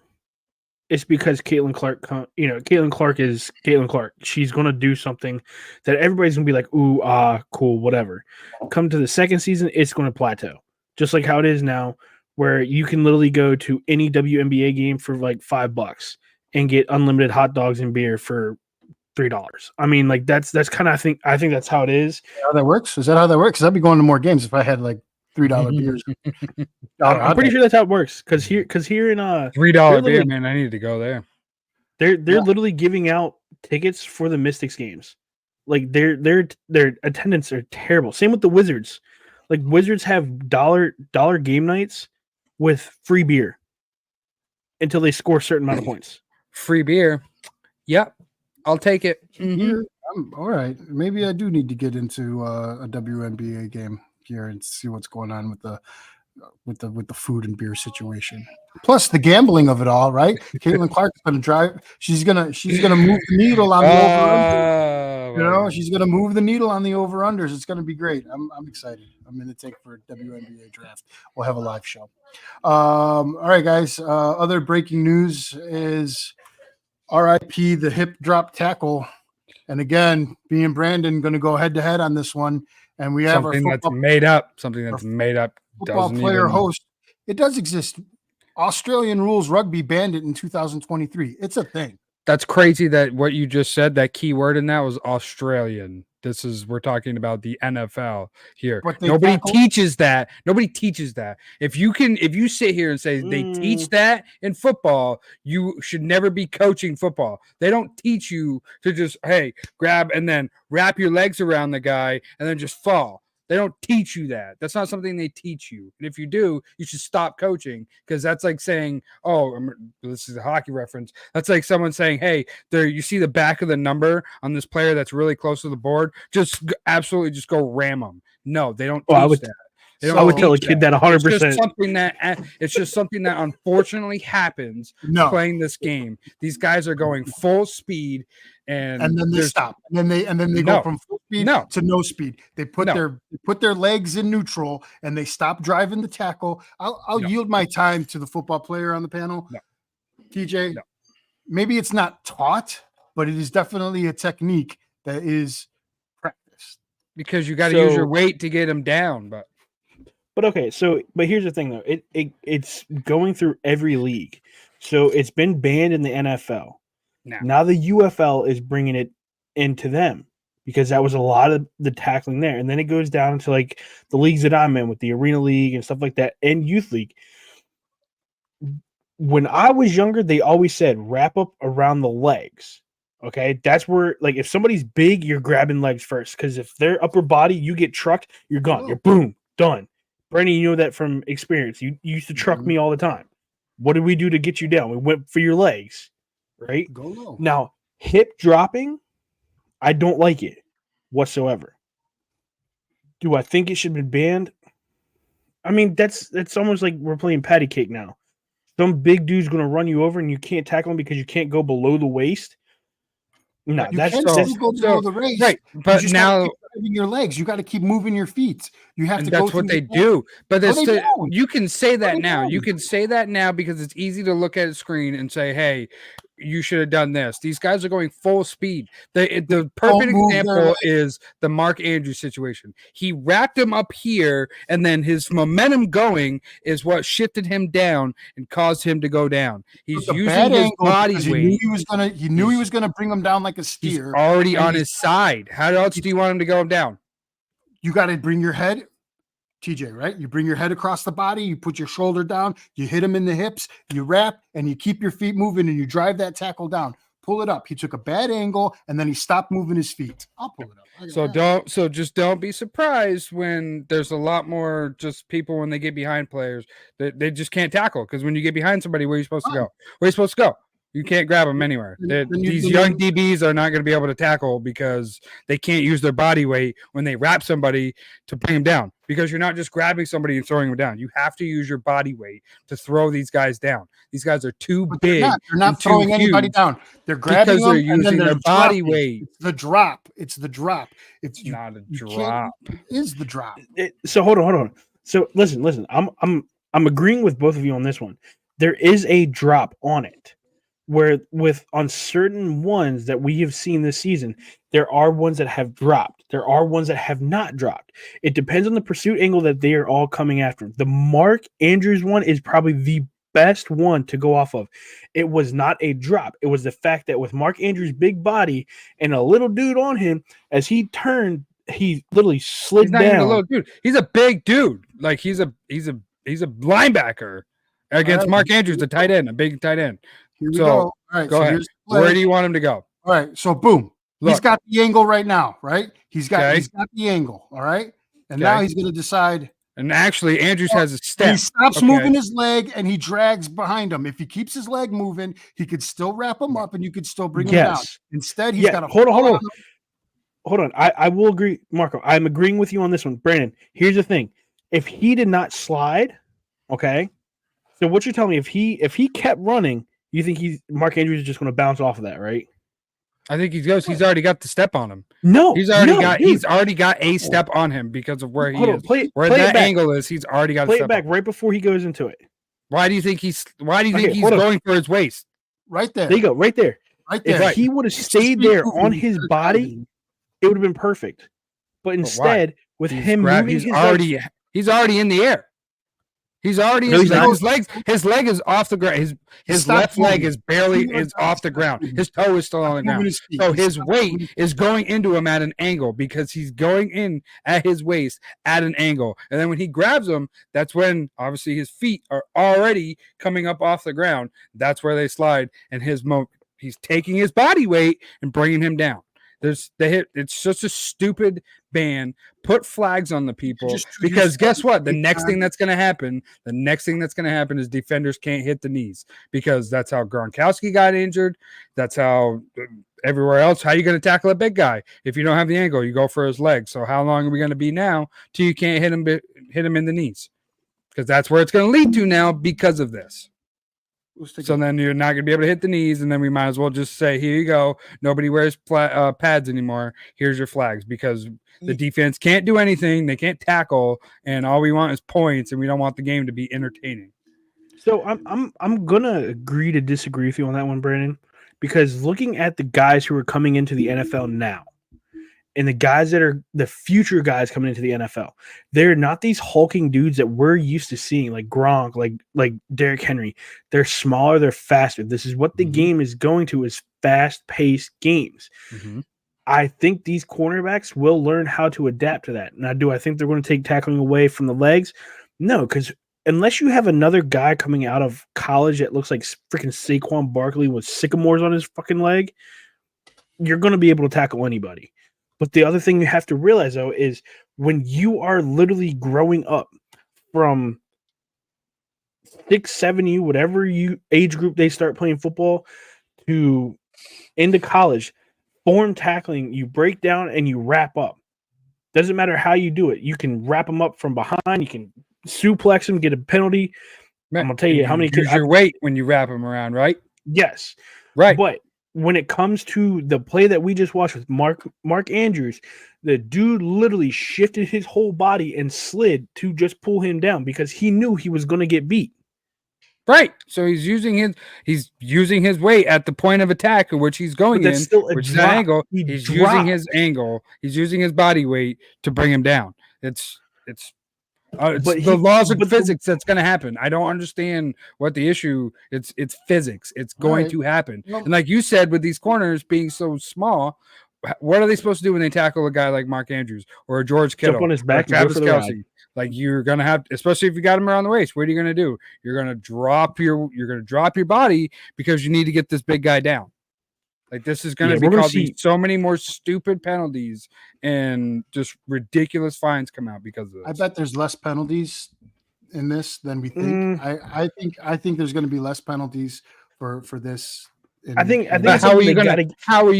it's because Caitlin Clark, Caitlin Clark is Caitlin Clark. She's going to do something that everybody's going to be like, ooh, cool, whatever. Come to the second season, it's going to plateau. Just like how it is now, where you can literally go to any WNBA game for like $5 and get unlimited hot dogs and beer for $3. I mean, like that's kind of I think that's how it is. How that works? Is that how that works? Because I'd be going to more games if I had like $3 beers. I'm pretty sure that's how it works. Because here in $3 beer, man, I need to go there. They're literally giving out tickets for the Mystics games. Like their attendance are terrible. Same with the Wizards. Like Wizards have dollar game nights with free beer until they score a certain amount of points. Free beer. Yep, I'll take it. All right. Maybe I do need to get into a WNBA game here and see what's going on with the food and beer situation. Plus the gambling of it all, right? Caitlin Clark's going to drive. She's gonna move the needle on the over-under. She's going to move the needle on the over-unders. It's going to be great. I'm excited. I'm going to take for a WNBA draft. We'll have a live show. All right, guys. Other breaking news is RIP the hip drop tackle. And again, me and Brandon going to go head to head on this one. And we have something that's made up. Something that's made up. Football player host. It does exist. Australian rules rugby banned it in 2023. It's a thing. That's crazy that what you just said, that key word in that was Australian. We're talking about the NFL here. Nobody teaches that. Nobody teaches that. If you sit here and say they teach that in football, you should never be coaching football. They don't teach you to just, hey, grab and then wrap your legs around the guy and then just fall. They don't teach you that. That's not something they teach you. And if you do, you should stop coaching, because that's like saying, this is a hockey reference. That's like someone saying, hey, there, you see the back of the number on this player that's really close to the board. Absolutely just go ram them. No, they don't teach that. I would tell a kid that 100%. It's just something that unfortunately happens playing this game. These guys are going full speed, and then they stop, and then they go from full speed to no speed. They put their legs in neutral, and they stop driving the tackle. I'll yield my time to the football player on the panel. TJ, maybe it's not taught, but it is definitely a technique that is practiced, because you got to use your weight to get them down, But okay, but here's the thing though. It's going through every league. So it's been banned in the NFL. Now the UFL is bringing it into them, because that was a lot of the tackling there. And then it goes down to like the leagues that I'm in with the Arena League and stuff like that, and Youth League. When I was younger, they always said wrap up around the legs. Okay, that's where, like, if somebody's big, you're grabbing legs first, because if their upper body, you get trucked, you're gone. You're boom, done. Brandon, you know that from experience. You used to truck me all the time. What did we do to get you down? We went for your legs, right? Go low. Now, hip dropping, I don't like it whatsoever. Do I think it should be banned? I mean, that's almost like we're playing patty cake now. Some big dude's going to run you over and you can't tackle him because you can't go below the waist. No, that's go below the waist. Right, but now your legs, you got to keep moving your feet. You have to. That's what they do. But you can say that now. You can say that now because it's easy to look at a screen and say, "Hey, you should have done this." These guys are going full speed. The perfect example is the Mark Andrews situation. He wrapped him up here, and then his momentum going is what shifted him down and caused him to go down. He's using his body weight. He knew he was gonna bring him down like a steer. He's already on his side. How else do you want him to go down? You got to bring your head, TJ, right? You bring your head across the body, you put your shoulder down, you hit him in the hips, you wrap, and you keep your feet moving, and you drive that tackle down. Pull it up. He took a bad angle, and then he stopped moving his feet. I'll pull it up. Just don't be surprised when there's a lot more just people when they get behind players that they just can't tackle, because when you get behind somebody, where are you supposed to go? Where are you supposed to go? You can't grab them anywhere. These young DBs are not going to be able to tackle because they can't use their body weight when they wrap somebody to bring them down, because you're not just grabbing somebody and throwing them down. You have to use your body weight to throw these guys down. These guys are too big. They're not throwing anybody down. They're grabbing because they're using their body weight. It's the drop. It's not a drop. It is the drop. So hold on. So listen. I'm agreeing with both of you on this one. There is a drop on it. Where on certain ones that we have seen this season, there are ones that have dropped. There are ones that have not dropped. It depends on the pursuit angle that they are all coming after. The Mark Andrews one is probably the best one to go off of. It was not a drop. It was the fact that with Mark Andrews' big body and a little dude on him, as he turned, he literally slid down. He's not even a little dude. He's a big dude. Like he's a linebacker against Mark Andrews, a tight end, a big tight end. Here we go. All right, go ahead. Where do you want him to go? All right, so boom. He's got the angle right now, right? He's got the angle, all right? And now he's going to decide, And actually, Andrews has a step. He stops moving his leg and he drags behind him. If he keeps his leg moving, he could still wrap him up and you could still bring him down. Instead, he's got to hold on. I will agree, Marco. I'm agreeing with you on this one. Brandon, here's the thing. If he did not slide, okay. So what you're telling me, if he kept running, you think Mark Andrews is just going to bounce off of that, right? I think he's already got the step on him. No, he's already got a step on him because of where he is. Where that angle is, he's already got. Play it back right before he goes into it. Why do you think he's going for his waist? Right there. There you go. Right there. Right there. If he would have stayed there on his body, it would have been perfect. But instead, with him moving he's already in the air. He's already his leg is off the ground. His left leg is off the ground. His toe is still on the ground. So his weight is going into him at an angle because he's going in at his waist at an angle. And then when he grabs him, that's when obviously his feet are already coming up off the ground. That's where they slide, and he's taking his body weight and bringing him down. It's such a stupid ban. Put flags on the people because guess what? The next thing that's going to happen is defenders can't hit the knees because that's how Gronkowski got injured. That's how everywhere else. How are you going to tackle a big guy if you don't have the angle? You go for his leg. So how long are we going to be now till you can't hit him in the knees? Because that's where it's going to lead to now because of this. So then you're not going to be able to hit the knees, and then we might as well just say, here you go. Nobody wears pads anymore. Here's your flags because the defense can't do anything. They can't tackle, and all we want is points, and we don't want the game to be entertaining. So I'm going to agree to disagree with you on that one, Brandon, because looking at the guys who are coming into the NFL now, and the guys that are the future guys coming into the NFL, they're not these hulking dudes that we're used to seeing, like Gronk, like Derrick Henry. They're smaller, they're faster. This is what the game is going to, is fast-paced games. Mm-hmm. I think these cornerbacks will learn how to adapt to that. Now, do I think they're going to take tackling away from the legs? No, because unless you have another guy coming out of college that looks like freaking Saquon Barkley with sycamores on his fucking leg, you're going to be able to tackle anybody. But the other thing you have to realize, though, is when you are literally growing up from 6, 7, whatever age group they start playing football to into college, form tackling, you break down and you wrap up. Doesn't matter how you do it. You can wrap them up from behind. You can suplex them, get a penalty. I'm going to tell you how many kids. Use your weight when you wrap them around, right? Yes. Right. But when it comes to the play that we just watched with Mark Andrews, the dude literally shifted his whole body and slid to just pull him down because he knew he was going to get beat. Right. So he's using his weight at the point of attack, which he's going in, which is an angle. He's using his angle. He's using his body weight to bring him down. It's the laws of physics that's going to happen. I don't understand what the issue. It's physics. It's going to happen. And like you said, with these corners being so small, what are they supposed to do when they tackle a guy like Mark Andrews or George Kittle, jump on his back, or Travis Kelce? Like you're going to have, especially if you got him around the waist. What are you going to do? You're going to drop your body because you need to get this big guy down. Like this is going to be causing so many more stupid penalties and just ridiculous fines come out because of this. I bet there's less penalties in this than we think. I think there's going to be less penalties for this. I think how are you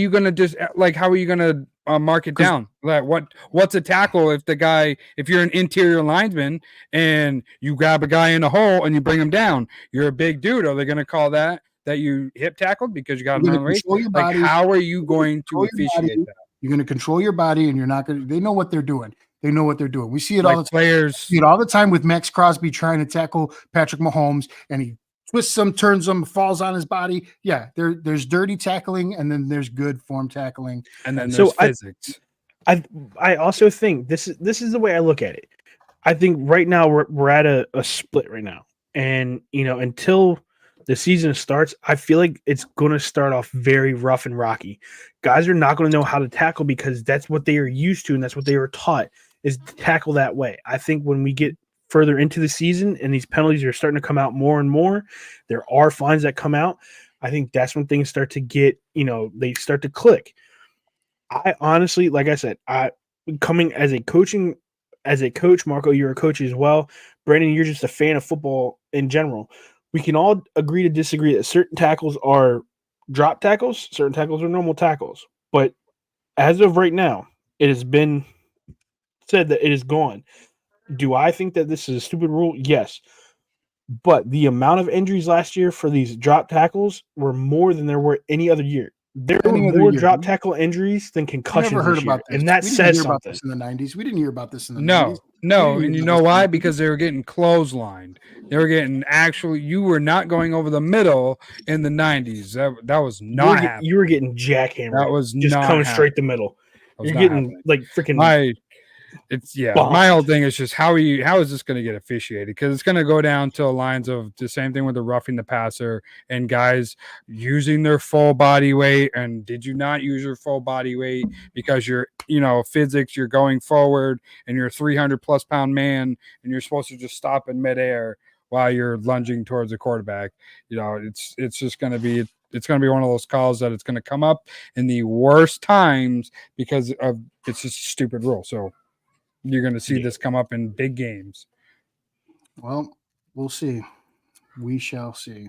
going to mark it down? Like what's a tackle if you're an interior lineman and you grab a guy in a hole and you bring him down? You're a big dude. Are they going to call that you hip tackled because you got him on the race? Like, how are you going to officiate that? You're going to control your body, and you're not going to. They know what they're doing. We see it all the time. Players see it all the time with Max Crosby trying to tackle Patrick Mahomes, and he twists him, turns him, falls on his body. Yeah, there's dirty tackling, and then there's good form tackling, and then there's physics. I also think this is the way I look at it. I think right now we're at a split right now, and until the season starts, I feel like it's going to start off very rough and rocky. Guys are not going to know how to tackle because that's what they are used to and that's what they were taught is to tackle that way. I think when we get further into the season and these penalties are starting to come out more and more, there are fines that come out. I think that's when things start to get, they start to click. I honestly, like I said, coming as a coaching as a coach, Marco, you're a coach as well. Brandon, you're just a fan of football in general. We can all agree to disagree that certain tackles are drop tackles, certain tackles are normal tackles. But as of right now, it has been said that it is gone. Do I think that this is a stupid rule? Yes. But the amount of injuries last year for these drop tackles were more than there were any other year. There were more drop tackle injuries than concussions Never heard this about year, this. and that We didn't says hear about something. this in the 90s. We didn't hear about this in the 90s. No, We didn't and hear you about know this in why? the Because they were getting clotheslined. They were getting you were not going over the middle in the 90s. That was not happening. You were getting jackhammered. That was just not coming happening. straight the middle. That was You're not getting happening. like freaking. My whole thing is just how is this going to get officiated? Because it's going to go down to the lines of the same thing with the roughing the passer and guys using their full body weight. And did you not use your full body weight because you're physics, you're going forward and you're a 300+ pound man and you're supposed to just stop in midair while you're lunging towards the quarterback. It's just going to be. It's going to be one of those calls that it's going to come up in the worst times because of it's just a stupid rule. So you're going to see this come up in big games. Well, we'll see. We shall see.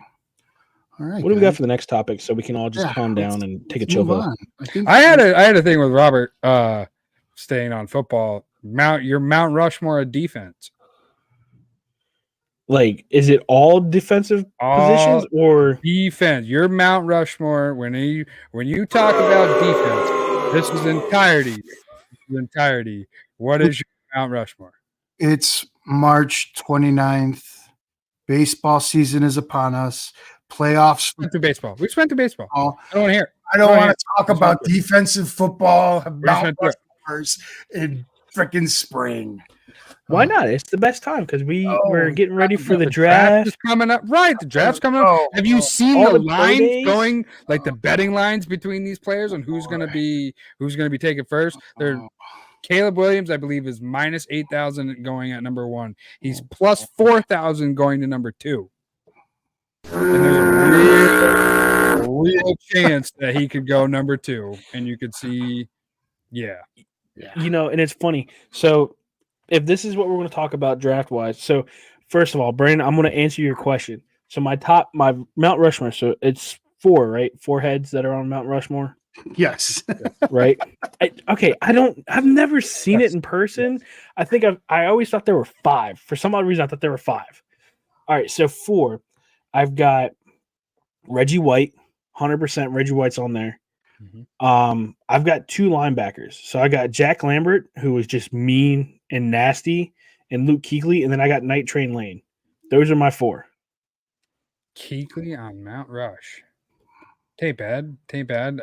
All right. What do we got for the next topic so we can all just calm down and take a chill pill? I had a thing with Robert staying on football. Your Mount Rushmore of defense. Like, is it all defensive positions or defense? Your Mount Rushmore when you talk about defense, this is entirety. What is your Mount Rushmore? It's March 29th. Baseball season is upon us. Playoffs. We went to baseball. I don't want to hear. I don't want to talk about defensive football. Mount Rushmores in freaking spring. Why not? It's the best time because we're getting ready for the draft. Is coming up. Right, the draft's coming up. Have you seen the lines going, like the betting lines between these players and who's going to be taken first? Caleb Williams, I believe, is minus 8,000 going at number 1. He's plus 4,000 going to number 2. And there's a real chance that he could go number 2, and you could see, and it's funny. So. If this is what we're going to talk about draft-wise, so first of all, Brandon, I'm going to answer your question. So my Mount Rushmore, so it's 4, right? 4 heads that are on Mount Rushmore? Yes. Right? I've never seen it in person. I think I always thought there were 5. For some odd reason, I thought there were 5. All right, so 4. I've got Reggie White, 100% Reggie White's on there. Mm-hmm. I've got 2 linebackers. So I got Jack Lambert, who was just mean and nasty, and Luke Kuechly, and then I got Night Train Lane. Those are my 4. Kuechly on Mount Rush. Taint bad.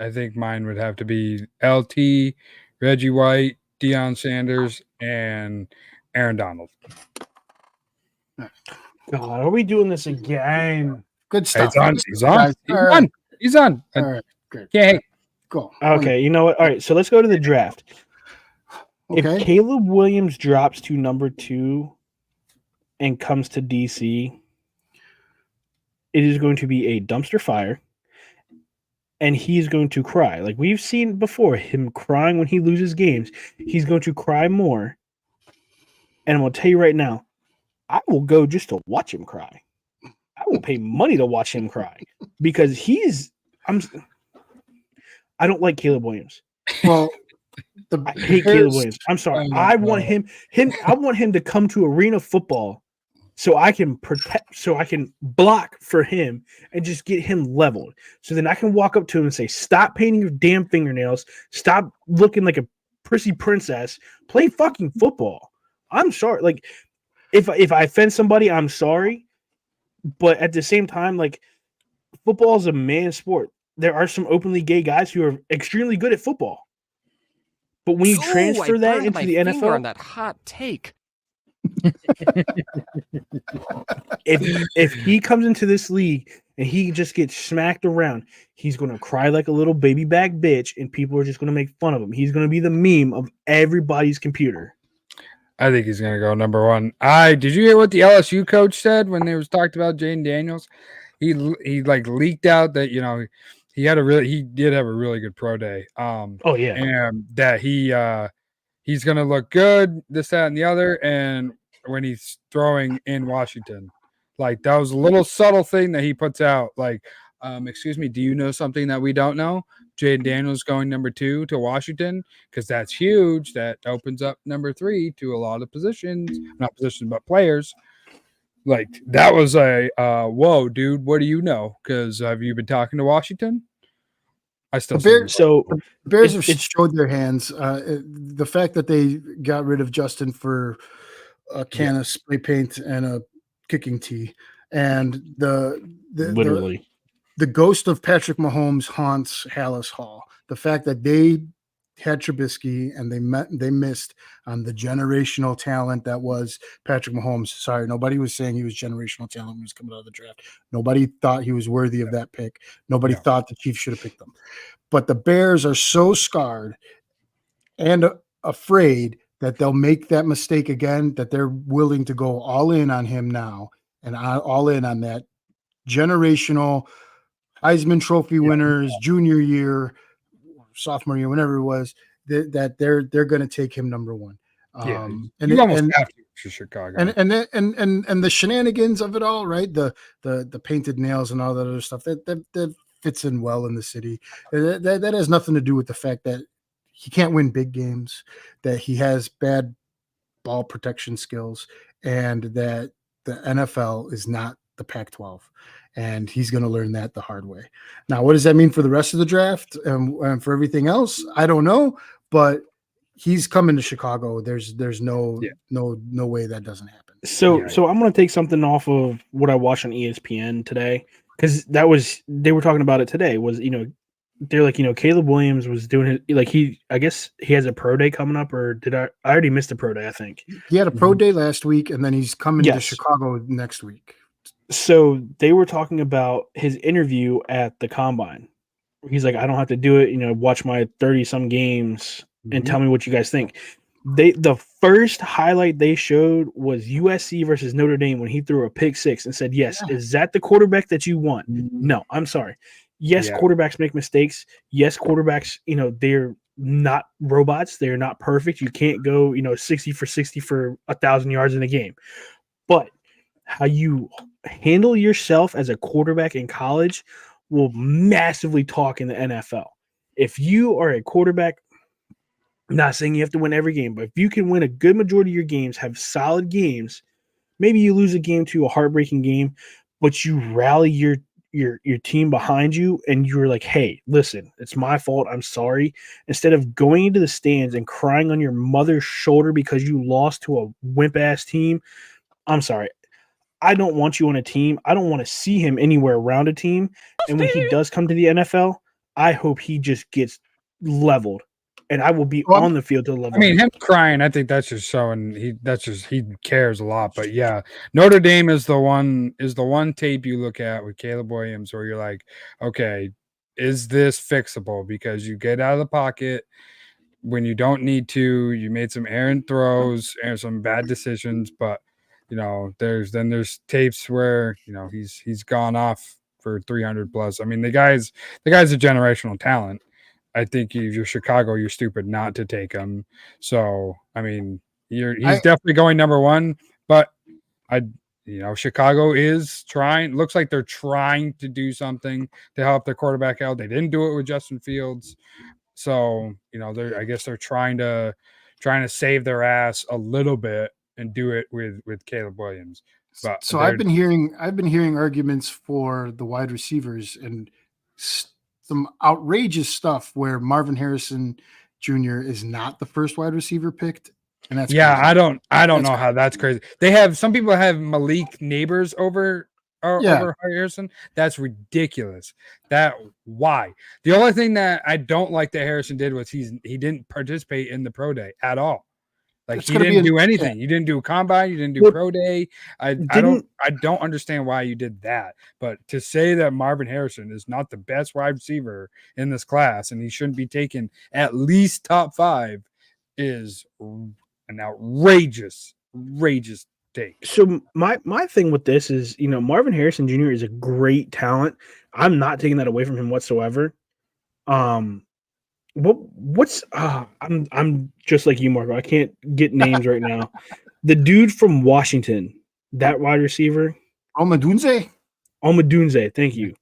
I think mine would have to be LT, Reggie White, Deion Sanders, and Aaron Donald. God, are we doing this again? Good stuff. He's on. He's on. All right, good. Yeah. Go. Okay, you know what? All right, so let's go to the draft. Okay. If Caleb Williams drops to number 2 and comes to DC, it is going to be a dumpster fire, and he's going to cry. Like we've seen before, him crying when he loses games. He's going to cry more. And I'm going to tell you right now, I will go just to watch him cry. I will pay money to watch him cry because I don't like Caleb Williams. Well, I hate Caleb Williams. I'm sorry. I want him. I want him to come to arena football so I can block for him and just get him leveled. So then I can walk up to him and say, "Stop painting your damn fingernails. Stop looking like a prissy princess. Play fucking football." I'm sorry. Like, if I offend somebody, I'm sorry. But at the same time, like, football is a man's sport. There are some openly gay guys who are extremely good at football. But when you transfer that into the NFL, on that hot take. if he comes into this league and he just gets smacked around, he's going to cry like a little baby back bitch, and people are just going to make fun of him. He's going to be the meme of everybody's computer. I think he's going to go number 1. Did you hear what the LSU coach said when they was talked about Jaden Daniels? He like leaked out that he did have a really good pro day. And that he he's going to look good, this, that, and the other. And when he's throwing in Washington, like that was a little subtle thing that he puts out. Like, excuse me, do you know something that we don't know? Jaden Daniels going number 2 to Washington, because that's huge. That opens up number 3 to a lot of positions, not positions, but players. Like that was a whoa, dude. What do you know? Because have you been talking to Washington? I still the Bears have showed their hands. The fact that they got rid of Justin for a can of spray paint and a kicking tee, and literally the ghost of Patrick Mahomes haunts Hallis Hall. The fact that they had Trubisky and they missed on the generational talent that was Patrick Mahomes. Sorry, nobody was saying he was generational talent when he was coming out of the draft. Nobody thought he was worthy of that pick. Nobody thought the Chiefs should have picked him. But the Bears are so scarred and afraid that they'll make that mistake again, that they're willing to go all in on him now and all in on that generational Heisman Trophy winners, junior year, sophomore year, whenever it was, that they're going to take him number 1. And you almost have to for Chicago. And the shenanigans of it all, right? The painted nails and all that other stuff that fits in well in the city. That has nothing to do with the fact that he can't win big games, that he has bad ball protection skills, and that the NFL is not the Pac-12. And he's going to learn that the hard way. Now, what does that mean for the rest of the draft and for everything else? I don't know, but he's coming to Chicago. There's no way that doesn't happen. So I'm going to take something off of what I watched on ESPN today, because they were talking about it today. Was they're like Caleb Williams was doing it I guess he has a pro day coming up, or did I already missed the pro day? I think he had a pro day last week, and then he's coming to Chicago next week. So they were talking about his interview at the combine. He's like, I don't have to do it, watch my 30-some games and tell me what you guys think. The first highlight they showed was USC versus Notre Dame when he threw a pick 6 and said, yes, is that the quarterback that you want? No, I'm sorry. Yes, quarterbacks make mistakes. Yes, quarterbacks, they're not robots. They're not perfect. You can't go, 60 for 60 for 1,000 yards in a game. But how you handle yourself as a quarterback in college will massively talk in the NFL. If you are a quarterback, I'm not saying you have to win every game, but if you can win a good majority of your games, have solid games, maybe you lose a game to a heartbreaking game, but you rally your team behind you and you're like, hey, listen, it's my fault. I'm sorry. Instead of going into the stands and crying on your mother's shoulder because you lost to a wimp ass team, I'm sorry. I don't want you on a team. I don't want to see him anywhere around a team. And when he does come to the NFL, I hope he just gets leveled, and I will be on the field to level. I mean, him crying, I think that's just showing he cares a lot. But yeah, Notre Dame is the one tape you look at with Caleb Williams where you're like, okay, is this fixable? Because you get out of the pocket when you don't need to. You made some errant throws and some bad decisions, but there's tapes where he's gone off for 300 plus. I mean, the guy's a generational talent. I think if you're Chicago, you're stupid not to take him. So I mean, he's definitely going number 1. But Chicago is trying. Looks like they're trying to do something to help their quarterback out. They didn't do it with Justin Fields, so I guess they're trying to save their ass a little bit and do it with Caleb Williams. But so I've been hearing arguments for the wide receivers and some outrageous stuff where Marvin Harrison Jr. is not the first wide receiver picked, and that's crazy. I don't know how that's crazy. They have some people have Malik Neighbors over Harrison. That's ridiculous. Why? The only thing that I don't like that Harrison did was he didn't participate in the pro day at all. Like he didn't do anything. You didn't do a combine. You didn't do pro day. I don't understand why you did that. But to say that Marvin Harrison is not the best wide receiver in this class and he shouldn't be taken at least top 5 is an outrageous take. So my thing with this is, Marvin Harrison Jr. is a great talent. I'm not taking that away from him whatsoever. What's I'm just like you, Marco. I can't get names right now. The dude from Washington, that wide receiver, Omadunze? Omadunze. Thank you.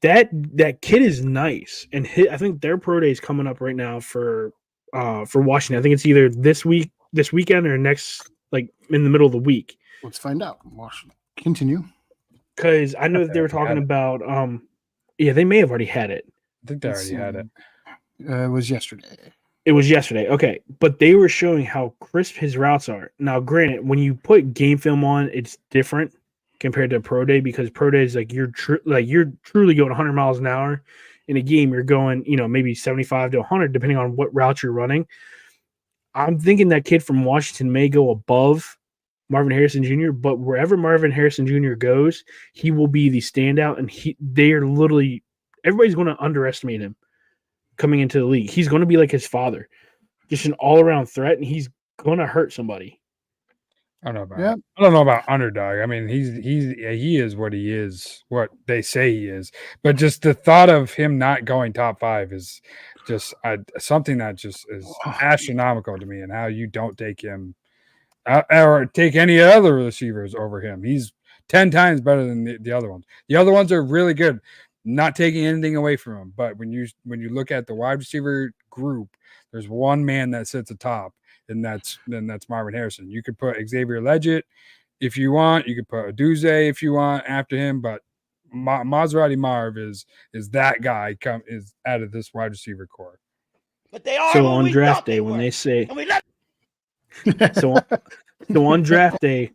That kid is nice, and I think their pro day is coming up right now for Washington. I think it's either this weekend, or next, like in the middle of the week. Let's find out. Continue. Because I know that they were talking about yeah, they may have already had it. I think they already had it. It was yesterday. It was yesterday. Okay. But they were showing how crisp his routes are. Now, granted, when you put game film on, it's different compared to pro day, because pro day is like you're truly going 100 miles an hour. In a game, you're going, maybe 75 to 100, depending on what route you're running. I'm thinking that kid from Washington may go above Marvin Harrison Jr., but wherever Marvin Harrison Jr. goes, he will be the standout, and everybody's going to underestimate him coming into the league. He's going to be like his father, just an all-around threat, and he's going to hurt somebody. I don't know about. I don't know about underdog. I mean, he is what he is, what they say he is. But just the thought of him not going top 5 is just something that just is astronomical to me. And how you don't take him or take any other receivers over him. He's 10 times better than the other ones. The other ones are really good. Not taking anything away from him, but when you look at the wide receiver group, there's one man that sits atop. And that's Marvin Harrison. You could put Xavier Legette if you want. You could put Aduze if you want after him. But Maserati Marv is that guy is out of this wide receiver core. But they are. So on draft day, when they say, so on draft day,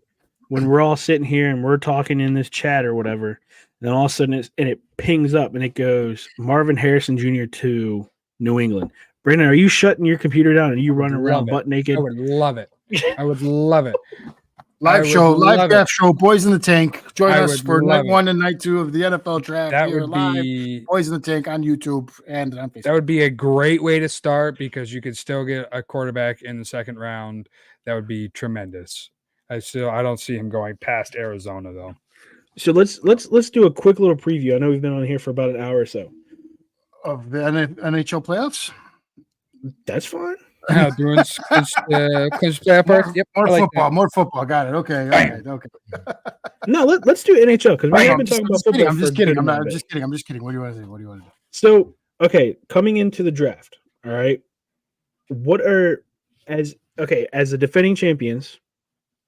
when we're all sitting here and we're talking in this chat or whatever, then all of a sudden it pings up and it goes Marvin Harrison Jr. to New England. Brandon, are you shutting your computer down and you running around butt naked? I would love it. I would love it. Live draft show, Boys in the Tank. Join us for night 1 and night 2 of the NFL draft. That would be Boys in the Tank on YouTube and on Facebook. That would be a great way to start, because you could still get a quarterback in the second round. That would be tremendous. I don't see him going past Arizona though. So let's do a quick little preview. I know we've been on here for about an hour or so of the NHL playoffs. That's fine. Doing more football. Got it. Okay. No, let's do NHL, because we have been talking about football. I'm just kidding. I'm just kidding. What do you want to say? So, okay, coming into the draft, all right. As the defending champions,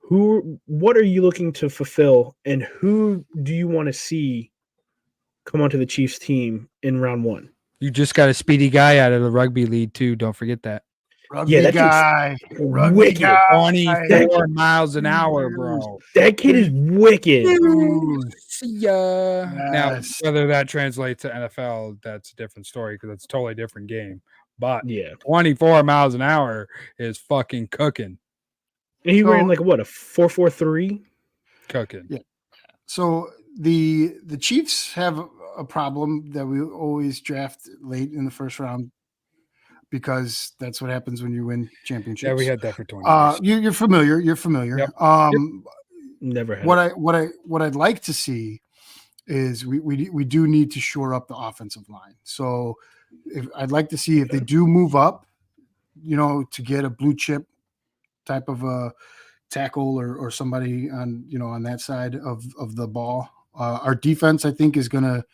what are you looking to fulfill, and who do you want to see come onto the Chiefs team in round 1? You just got a speedy guy out of the rugby league too. Don't forget that. Rugby guy. 24 miles an hour, bro. That kid is wicked. See ya. Yes. Now, whether that translates to NFL, that's a different story, because it's a totally different game. But 24 miles an hour is fucking cooking. And he ran like what, a 4.43? Cooking. Yeah. So the Chiefs have a problem that we always draft late in the first round, because that's what happens when you win championships. Yeah, we had that for 20 years. You're familiar. Yep. Never had what I'd like to see is we do need to shore up the offensive line. So I'd like to see if they do move up, to get a blue chip type of a tackle or somebody on that side of the ball. Our defense, I think, is gonna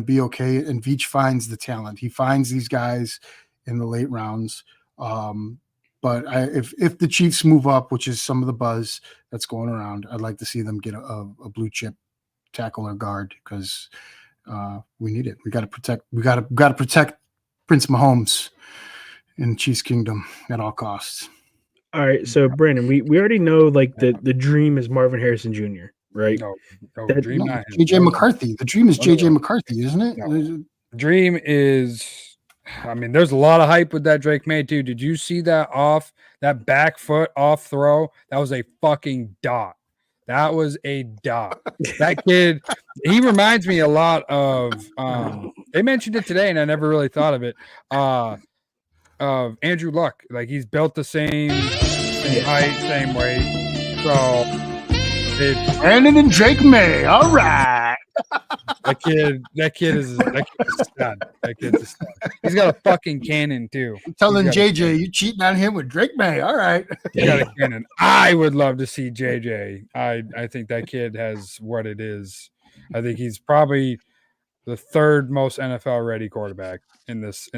be okay, and Veach finds the talent. He finds these guys in the late rounds. But if the Chiefs move up, which is some of the buzz that's going around, I'd like to see them get a blue chip tackle or guard, because we need it. We got to protect. We got to protect Prince Mahomes in Chiefs Kingdom at all costs. All right, so Brandon, we already know the dream is Marvin Harrison Jr., right? No, dream not JJ McCarthy. The dream is JJ McCarthy, isn't it? No. Dream is, I mean, there's a lot of hype with that Drake May too. Did you see that back foot off throw? That was a fucking dot. That was a dot. That kid, he reminds me a lot of they mentioned it today and I never really thought of it. Of Andrew Luck. Like, he's built the same height, same weight. So Brandon and Drake May. All right. That kid is a stud. That kid's a stud. He's got a fucking cannon too. I'm telling JJ, you cheating on him with Drake May. All right. He got a cannon. I would love to see JJ. I think that kid has what it is. I think he's probably the third most NFL ready quarterback in this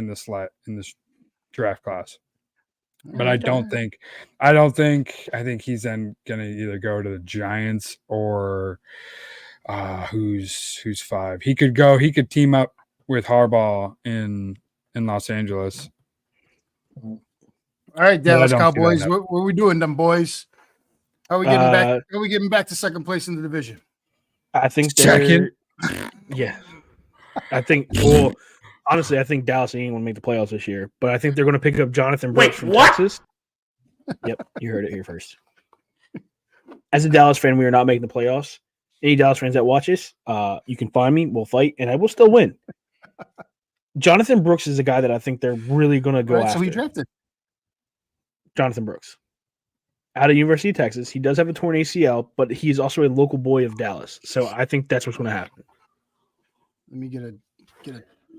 draft class. But I think he's then gonna either go to the Giants or who's 5. He could team up with Harbaugh in Los Angeles. All right, Dallas Cowboys. What are we doing, them boys? How are we getting back? How are we getting back to second place in the division? I think second. Yeah. I think honestly, I think Dallas ain't going to make the playoffs this year, but I think they're going to pick up Jonathan Brooks from Texas. Yep, you heard it here first. As a Dallas fan, we are not making the playoffs. Any Dallas fans that watch us, you can find me. We'll fight, and I will still win. Jonathan Brooks is a guy that I think they're really going to go after. So we drafted Jonathan Brooks out of University of Texas. He does have a torn ACL, but he's also a local boy of Dallas. So I think that's what's going to happen. Let me get a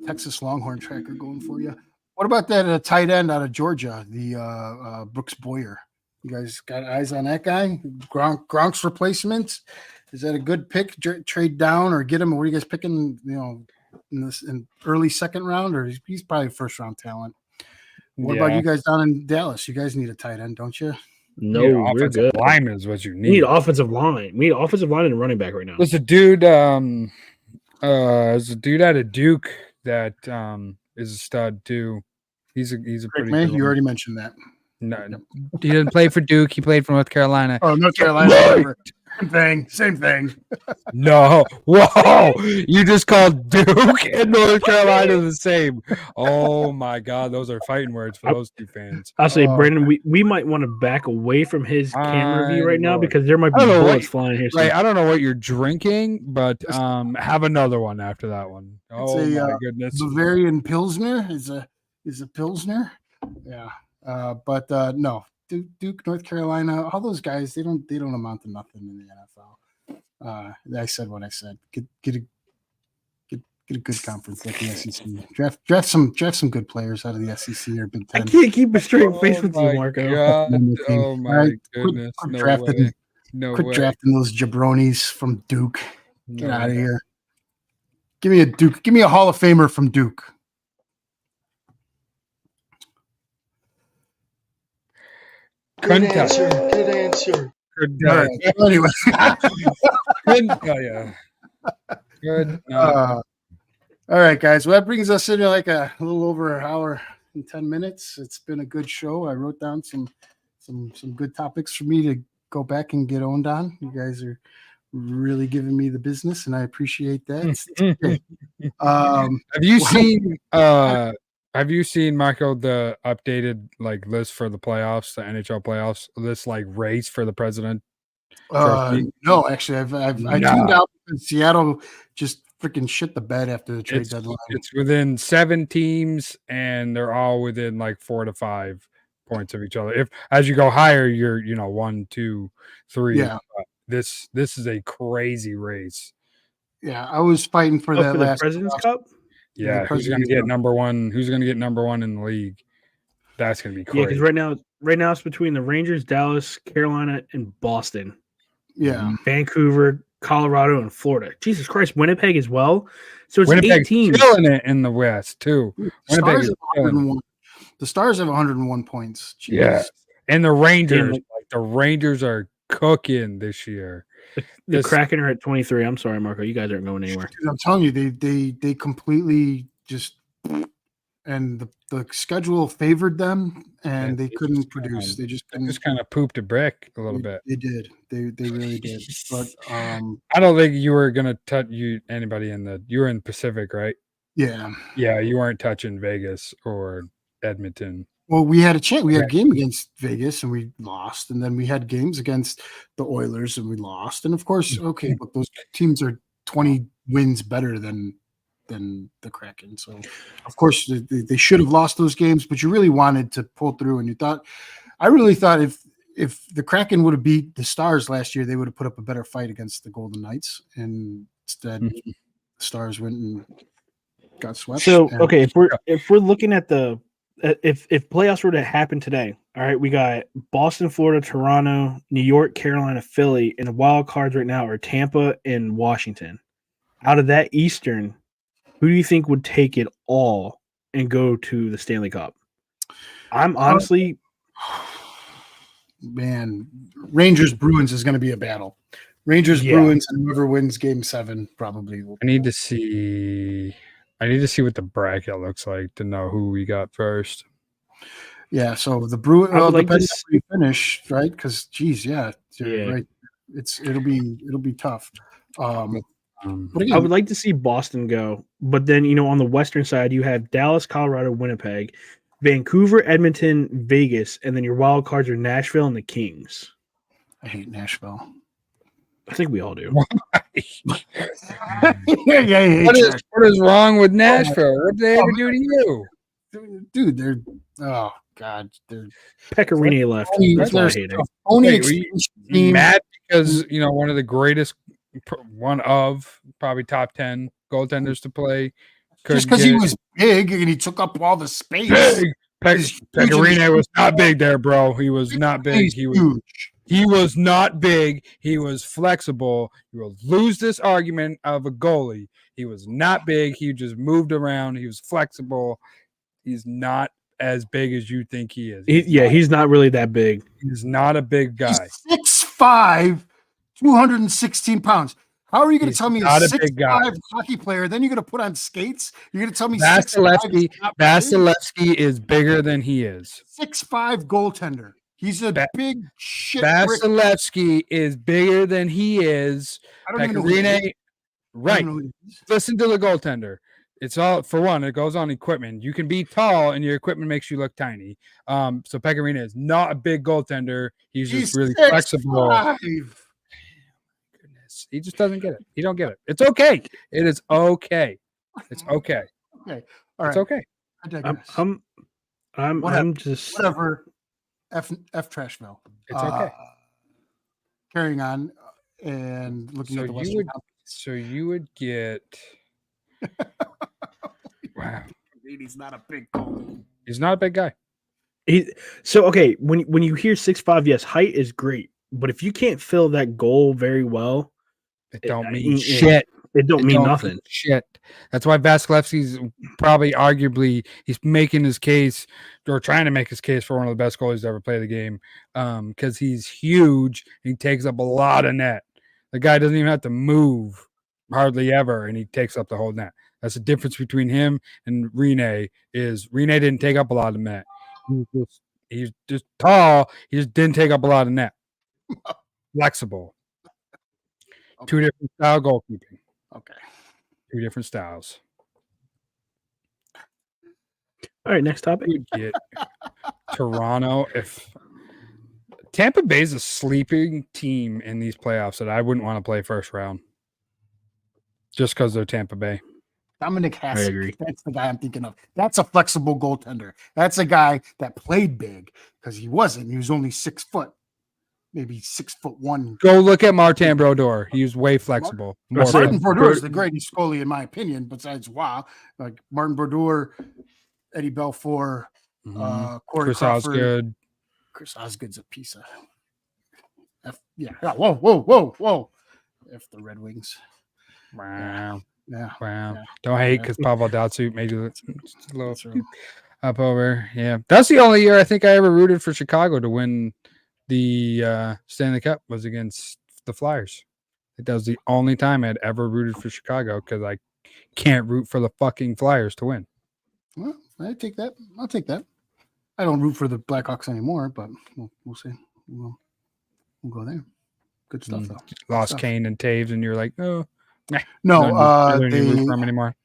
Texas Longhorn tracker going for you. What about that tight end out of Georgia, the Brooks Boyer? You guys got eyes on that guy? Gronk's replacement? Is that a good pick? Trade down or get him? Or what are you guys picking? In early second round, or he's probably first round talent. What about you guys down in Dallas? You guys need a tight end, don't you? No, we're good. Lineman is what you need. We need offensive line. We need offensive line and running back right now. There's a dude. There's a dude out of Duke that is a stud too. He's a pretty good you already mentioned that. No, he didn't play for Duke. He played for North Carolina. Oh, North Carolina. Same thing. No. Whoa. You just called Duke and North Carolina the same. Oh my God. Those are fighting words for those two fans. I'll say, Brandon, we might want to back away from his camera view right now because there might be bullets flying here. Right. I don't know what you're drinking, but have another one after that one. Oh my goodness. Bavarian Pilsner is a Pilsner. Yeah. But no. Duke, North Carolina, all those guys, they don't amount to nothing in the NFL. I said what I said. Get a good conference like the SEC. Draft some good players out of the SEC or Big Ten. I can't keep a straight face with you, Marco. God. Oh my goodness! Quit drafting those jabronis from Duke. Get out of here. Give me a Duke. Give me a Hall of Famer from Duke. Good answer. Anyway. Couldn't tell you. Good. All right, guys. Well, that brings us into like a little over an hour and 10 minutes. It's been a good show. I wrote down some good topics for me to go back and get owned on. You guys are really giving me the business, and I appreciate that. Have you seen Michael the updated list for the playoffs, the NHL playoffs? This race for the president? No, actually, I tuned out because Seattle just freaking shit the bed after the trade deadline. It's within 7 teams, and they're all within 4 to 5 points of each other. If as you go higher, you're 1, 2, 3. Yeah. This is a crazy race. Yeah, I was fighting for that last President's Cup. Yeah, who's going to get number one? Who's going to get number one in the league? That's going to be crazy. Yeah, because right now it's between the Rangers, Dallas, Carolina, and Boston. Yeah, Vancouver, Colorado, and Florida. Jesus Christ, Winnipeg as well. So it's Winnipeg's 8 teams. killing it in the West too. Winnipeg is the Stars have 101 points. Jeez. Yeah, and the Rangers, the Rangers are cooking this year. The Kraken are at 23. I'm sorry, Marco. You guys aren't going anywhere. Dude, I'm telling you, they completely just and the schedule favored them, and they couldn't produce. They just kind of pooped a brick a little bit. They did. They really did. But I don't think you were gonna touch anybody you were in the Pacific, right? Yeah. Yeah, you weren't touching Vegas or Edmonton. Well, we had a chance. We had a game against Vegas and we lost, and then we had games against the Oilers and we lost. And of course, okay, but those teams are 20 wins better than the Kraken. So, of course, they should have lost those games. But you really wanted to pull through, and I really thought if the Kraken would have beat the Stars last year, they would have put up a better fight against the Golden Knights. And instead, Stars went and got swept. So and- okay, if we're looking at the if playoffs were to happen today, all right, we got Boston, Florida, Toronto, New York, Carolina, Philly, and the wild cards right now are Tampa and Washington. Out of that Eastern, who do you think would take it all and go to the Stanley Cup? I'm honestly, man, Rangers Bruins is going to be a battle. Rangers Bruins, and whoever wins Game 7 probably will. I need to see what the bracket looks like to know who we got first. Yeah, so the Bruins. I would like depending to on where you finish, right? Because, geez, you're right. It'll be tough. But again, I would like to see Boston go, but then on the Western side you have Dallas, Colorado, Winnipeg, Vancouver, Edmonton, Vegas, and then your wild cards are Nashville and the Kings. I hate Nashville. I think we all do. yeah. What is wrong with Nashville? What did they ever do to you? Dude, they're oh god, they're Pecorino left. That's why I hate it. Only You mad because one of the greatest, one of probably top 10 goaltenders to play. Just because he was big and he took up all the space. Pecorino was not big there, bro. He was not big. He was not big. He was flexible. You will lose this argument of a goalie. He was not big. He just moved around. He was flexible. He's not as big as you think he is. He's not really that big. He's not a big guy. He's 6'5", 216 pounds. How are you going to tell me not a a big guy 6'5" hockey player? Then you're going to put on skates? You're going to tell me Vasilevsky is bigger than he is. 6'5" goaltender. He's a big shit. Vasilevsky is bigger than he is. I don't even know who he is. Right. Listen to the goaltender. It's all, for one, it goes on equipment. You can be tall and your equipment makes you look tiny. So Pecorino is not a big goaltender. He's just really 6'5". flexible. Goodness. He just doesn't get it. He don't get it. It's okay. It is okay. It's okay. Okay. All right. It's okay. I digress. I'm just whatever. F Trashville. It's okay. Carrying on and looking at the Western Conference. So you would get wow. He's not a big goalie. He's not a big guy. Okay, when you hear 6'5", yes, height is great, but if you can't fill that goal very well, it don't mean shit. It don't mean nothing. Shit. That's why Vasilevsky's probably arguably he's making his case or trying to make his case for one of the best goalies to ever play the game. Because he's huge and he takes up a lot of net. The guy doesn't even have to move hardly ever, and he takes up the whole net. That's the difference between him and Rene. Rene didn't take up a lot of net. He's just tall. He just didn't take up a lot of net. Flexible. Okay. Two different style goalkeeping. Okay. Two different styles. All right, next topic. You get Toronto. If Tampa Bay is a sleeping team in these playoffs that I wouldn't want to play first round, just because they're Tampa Bay. Dominic I Hasek. agree. That's the guy I'm thinking of. That's a flexible goaltender. That's a guy that played big because he wasn't. He was only 6 foot, maybe 6'1". Go look at Martin Brodeur. He was way flexible. Martin Brodeur is the greatest goalie in my opinion, besides like Martin Brodeur, Eddie Belfour, Corey Chris Crawford. Osgood. Chris Osgood's a piece of whoa. F the Red Wings. Wow. Yeah. Wow. Yeah. Don't hate because Pavel Datsyuk made you a little up over. Yeah. That's the only year I think I ever rooted for Chicago to win the Stanley Cup was against the Flyers. That was the only time I'd ever rooted for Chicago because I can't root for the fucking Flyers to win. Well, I take that. I'll take that. I don't root for the Blackhawks anymore, but we'll see. We'll go there. Good stuff, though. Lost Kane and Taves, and you're like, oh. No, they root for him anymore.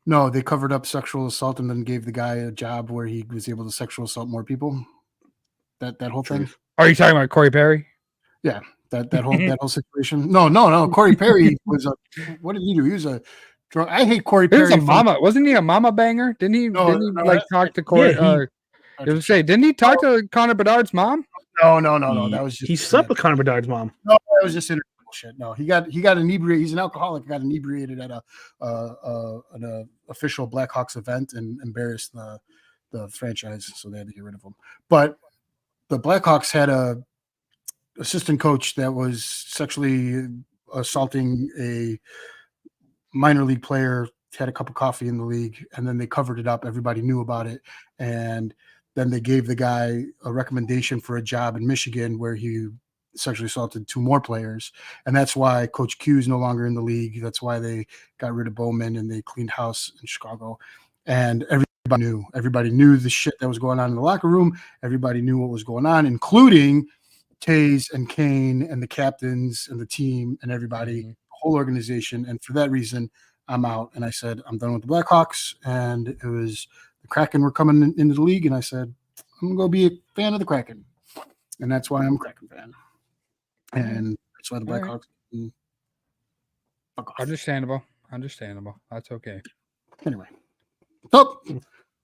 No, they covered up sexual assault and then gave the guy a job where he was able to sexual assault more people. That whole thing. Are you talking about Corey Perry? Yeah, that whole situation. No. Corey Perry was what did he do? He was a drunk. I hate Corey Perry. Wasn't he a mama banger? Didn't he talk to Corey? Didn't he talk to Connor Bedard's mom? No. That was just he slept with Connor Bedard's mom. No, that was just bullshit. No, he got inebriated. He's an alcoholic. Got inebriated at an official Blackhawks event and embarrassed the franchise, so they had to get rid of him. But the Blackhawks had a assistant coach that was sexually assaulting a minor league player, had a cup of coffee in the league, and then they covered it up. Everybody knew about it. And then they gave the guy a recommendation for a job in Michigan where he sexually assaulted 2 more players. And that's why Coach Q is no longer in the league. That's why they got rid of Bowman and they cleaned house in Chicago. And everybody knew the shit that was going on in the locker room. Everybody knew what was going on, including Taze and Kane and the captains and the team and everybody, the whole organization. And for that reason, I'm out. And I said, I'm done with the Blackhawks. And it was the Kraken were coming into the league. And I said, I'm going to go be a fan of the Kraken. And that's why I'm a Kraken fan. And that's why the Blackhawks. Fuck off. Understandable. That's okay. Anyway. So,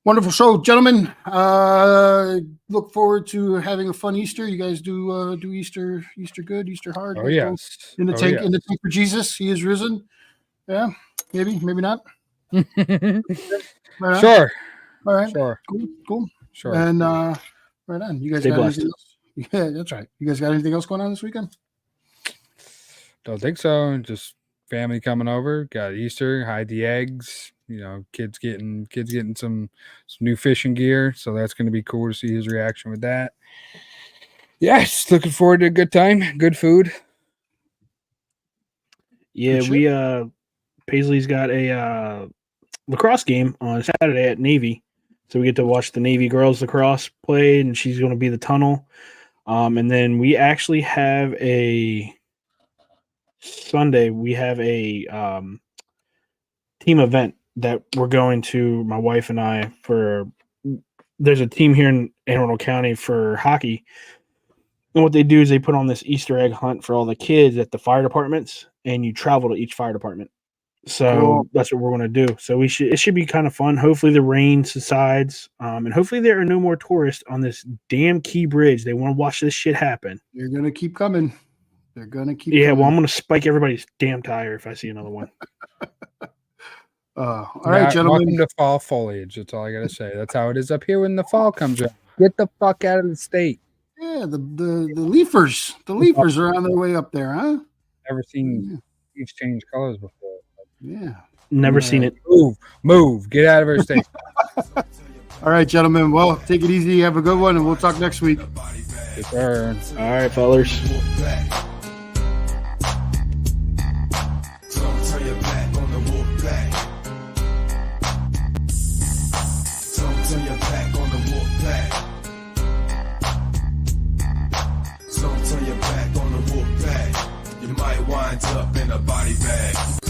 wonderful show, gentlemen. Look forward to having a fun Easter. You guys do Easter good, Easter hard. Oh, yes. In the tank for Jesus. He is risen. Yeah, maybe not. Right. Sure. All right. Sure. Cool. Sure. And right on. You guys Stay got blessed. anything else? Yeah, that's right. You guys got anything else going on this weekend? Don't think so. Just family coming over. Got Easter, hide the eggs. You know, kids getting some new fishing gear. So that's going to be cool to see his reaction with that. Yes, looking forward to a good time, good food. Yeah, we Paisley's got a lacrosse game on Saturday at Navy, so we get to watch the Navy girls lacrosse play, and she's going to be the tunnel. And then we actually have a Sunday. We have a team event that we're going to, my wife and I, for. There's a team here in Anne Arundel County for hockey. And what they do is they put on this Easter egg hunt for all the kids at the fire departments, and you travel to each fire department. So that's what we're going to do. So it should be kind of fun. Hopefully the rain subsides, and hopefully there are no more tourists on this damn Key Bridge. They want to watch this shit happen. They're going to keep coming. They're going to keep. Yeah, coming. well, I'm going to spike everybody's damn tire if I see another one. All right, gentlemen. Welcome to fall foliage. That's all I got to say. That's how it is up here when the fall comes around. Get the fuck out of the state. Yeah, the leafers. The leafers are on their way up there, huh? Never seen leaves change colors before. Yeah. Never seen it. Move. Get out of our state. All right, gentlemen. Well, take it easy. Have a good one, and we'll talk next week. Yes, sir. All right, fellas. Turn your back on the wolf pack. You might wind up in a body bag.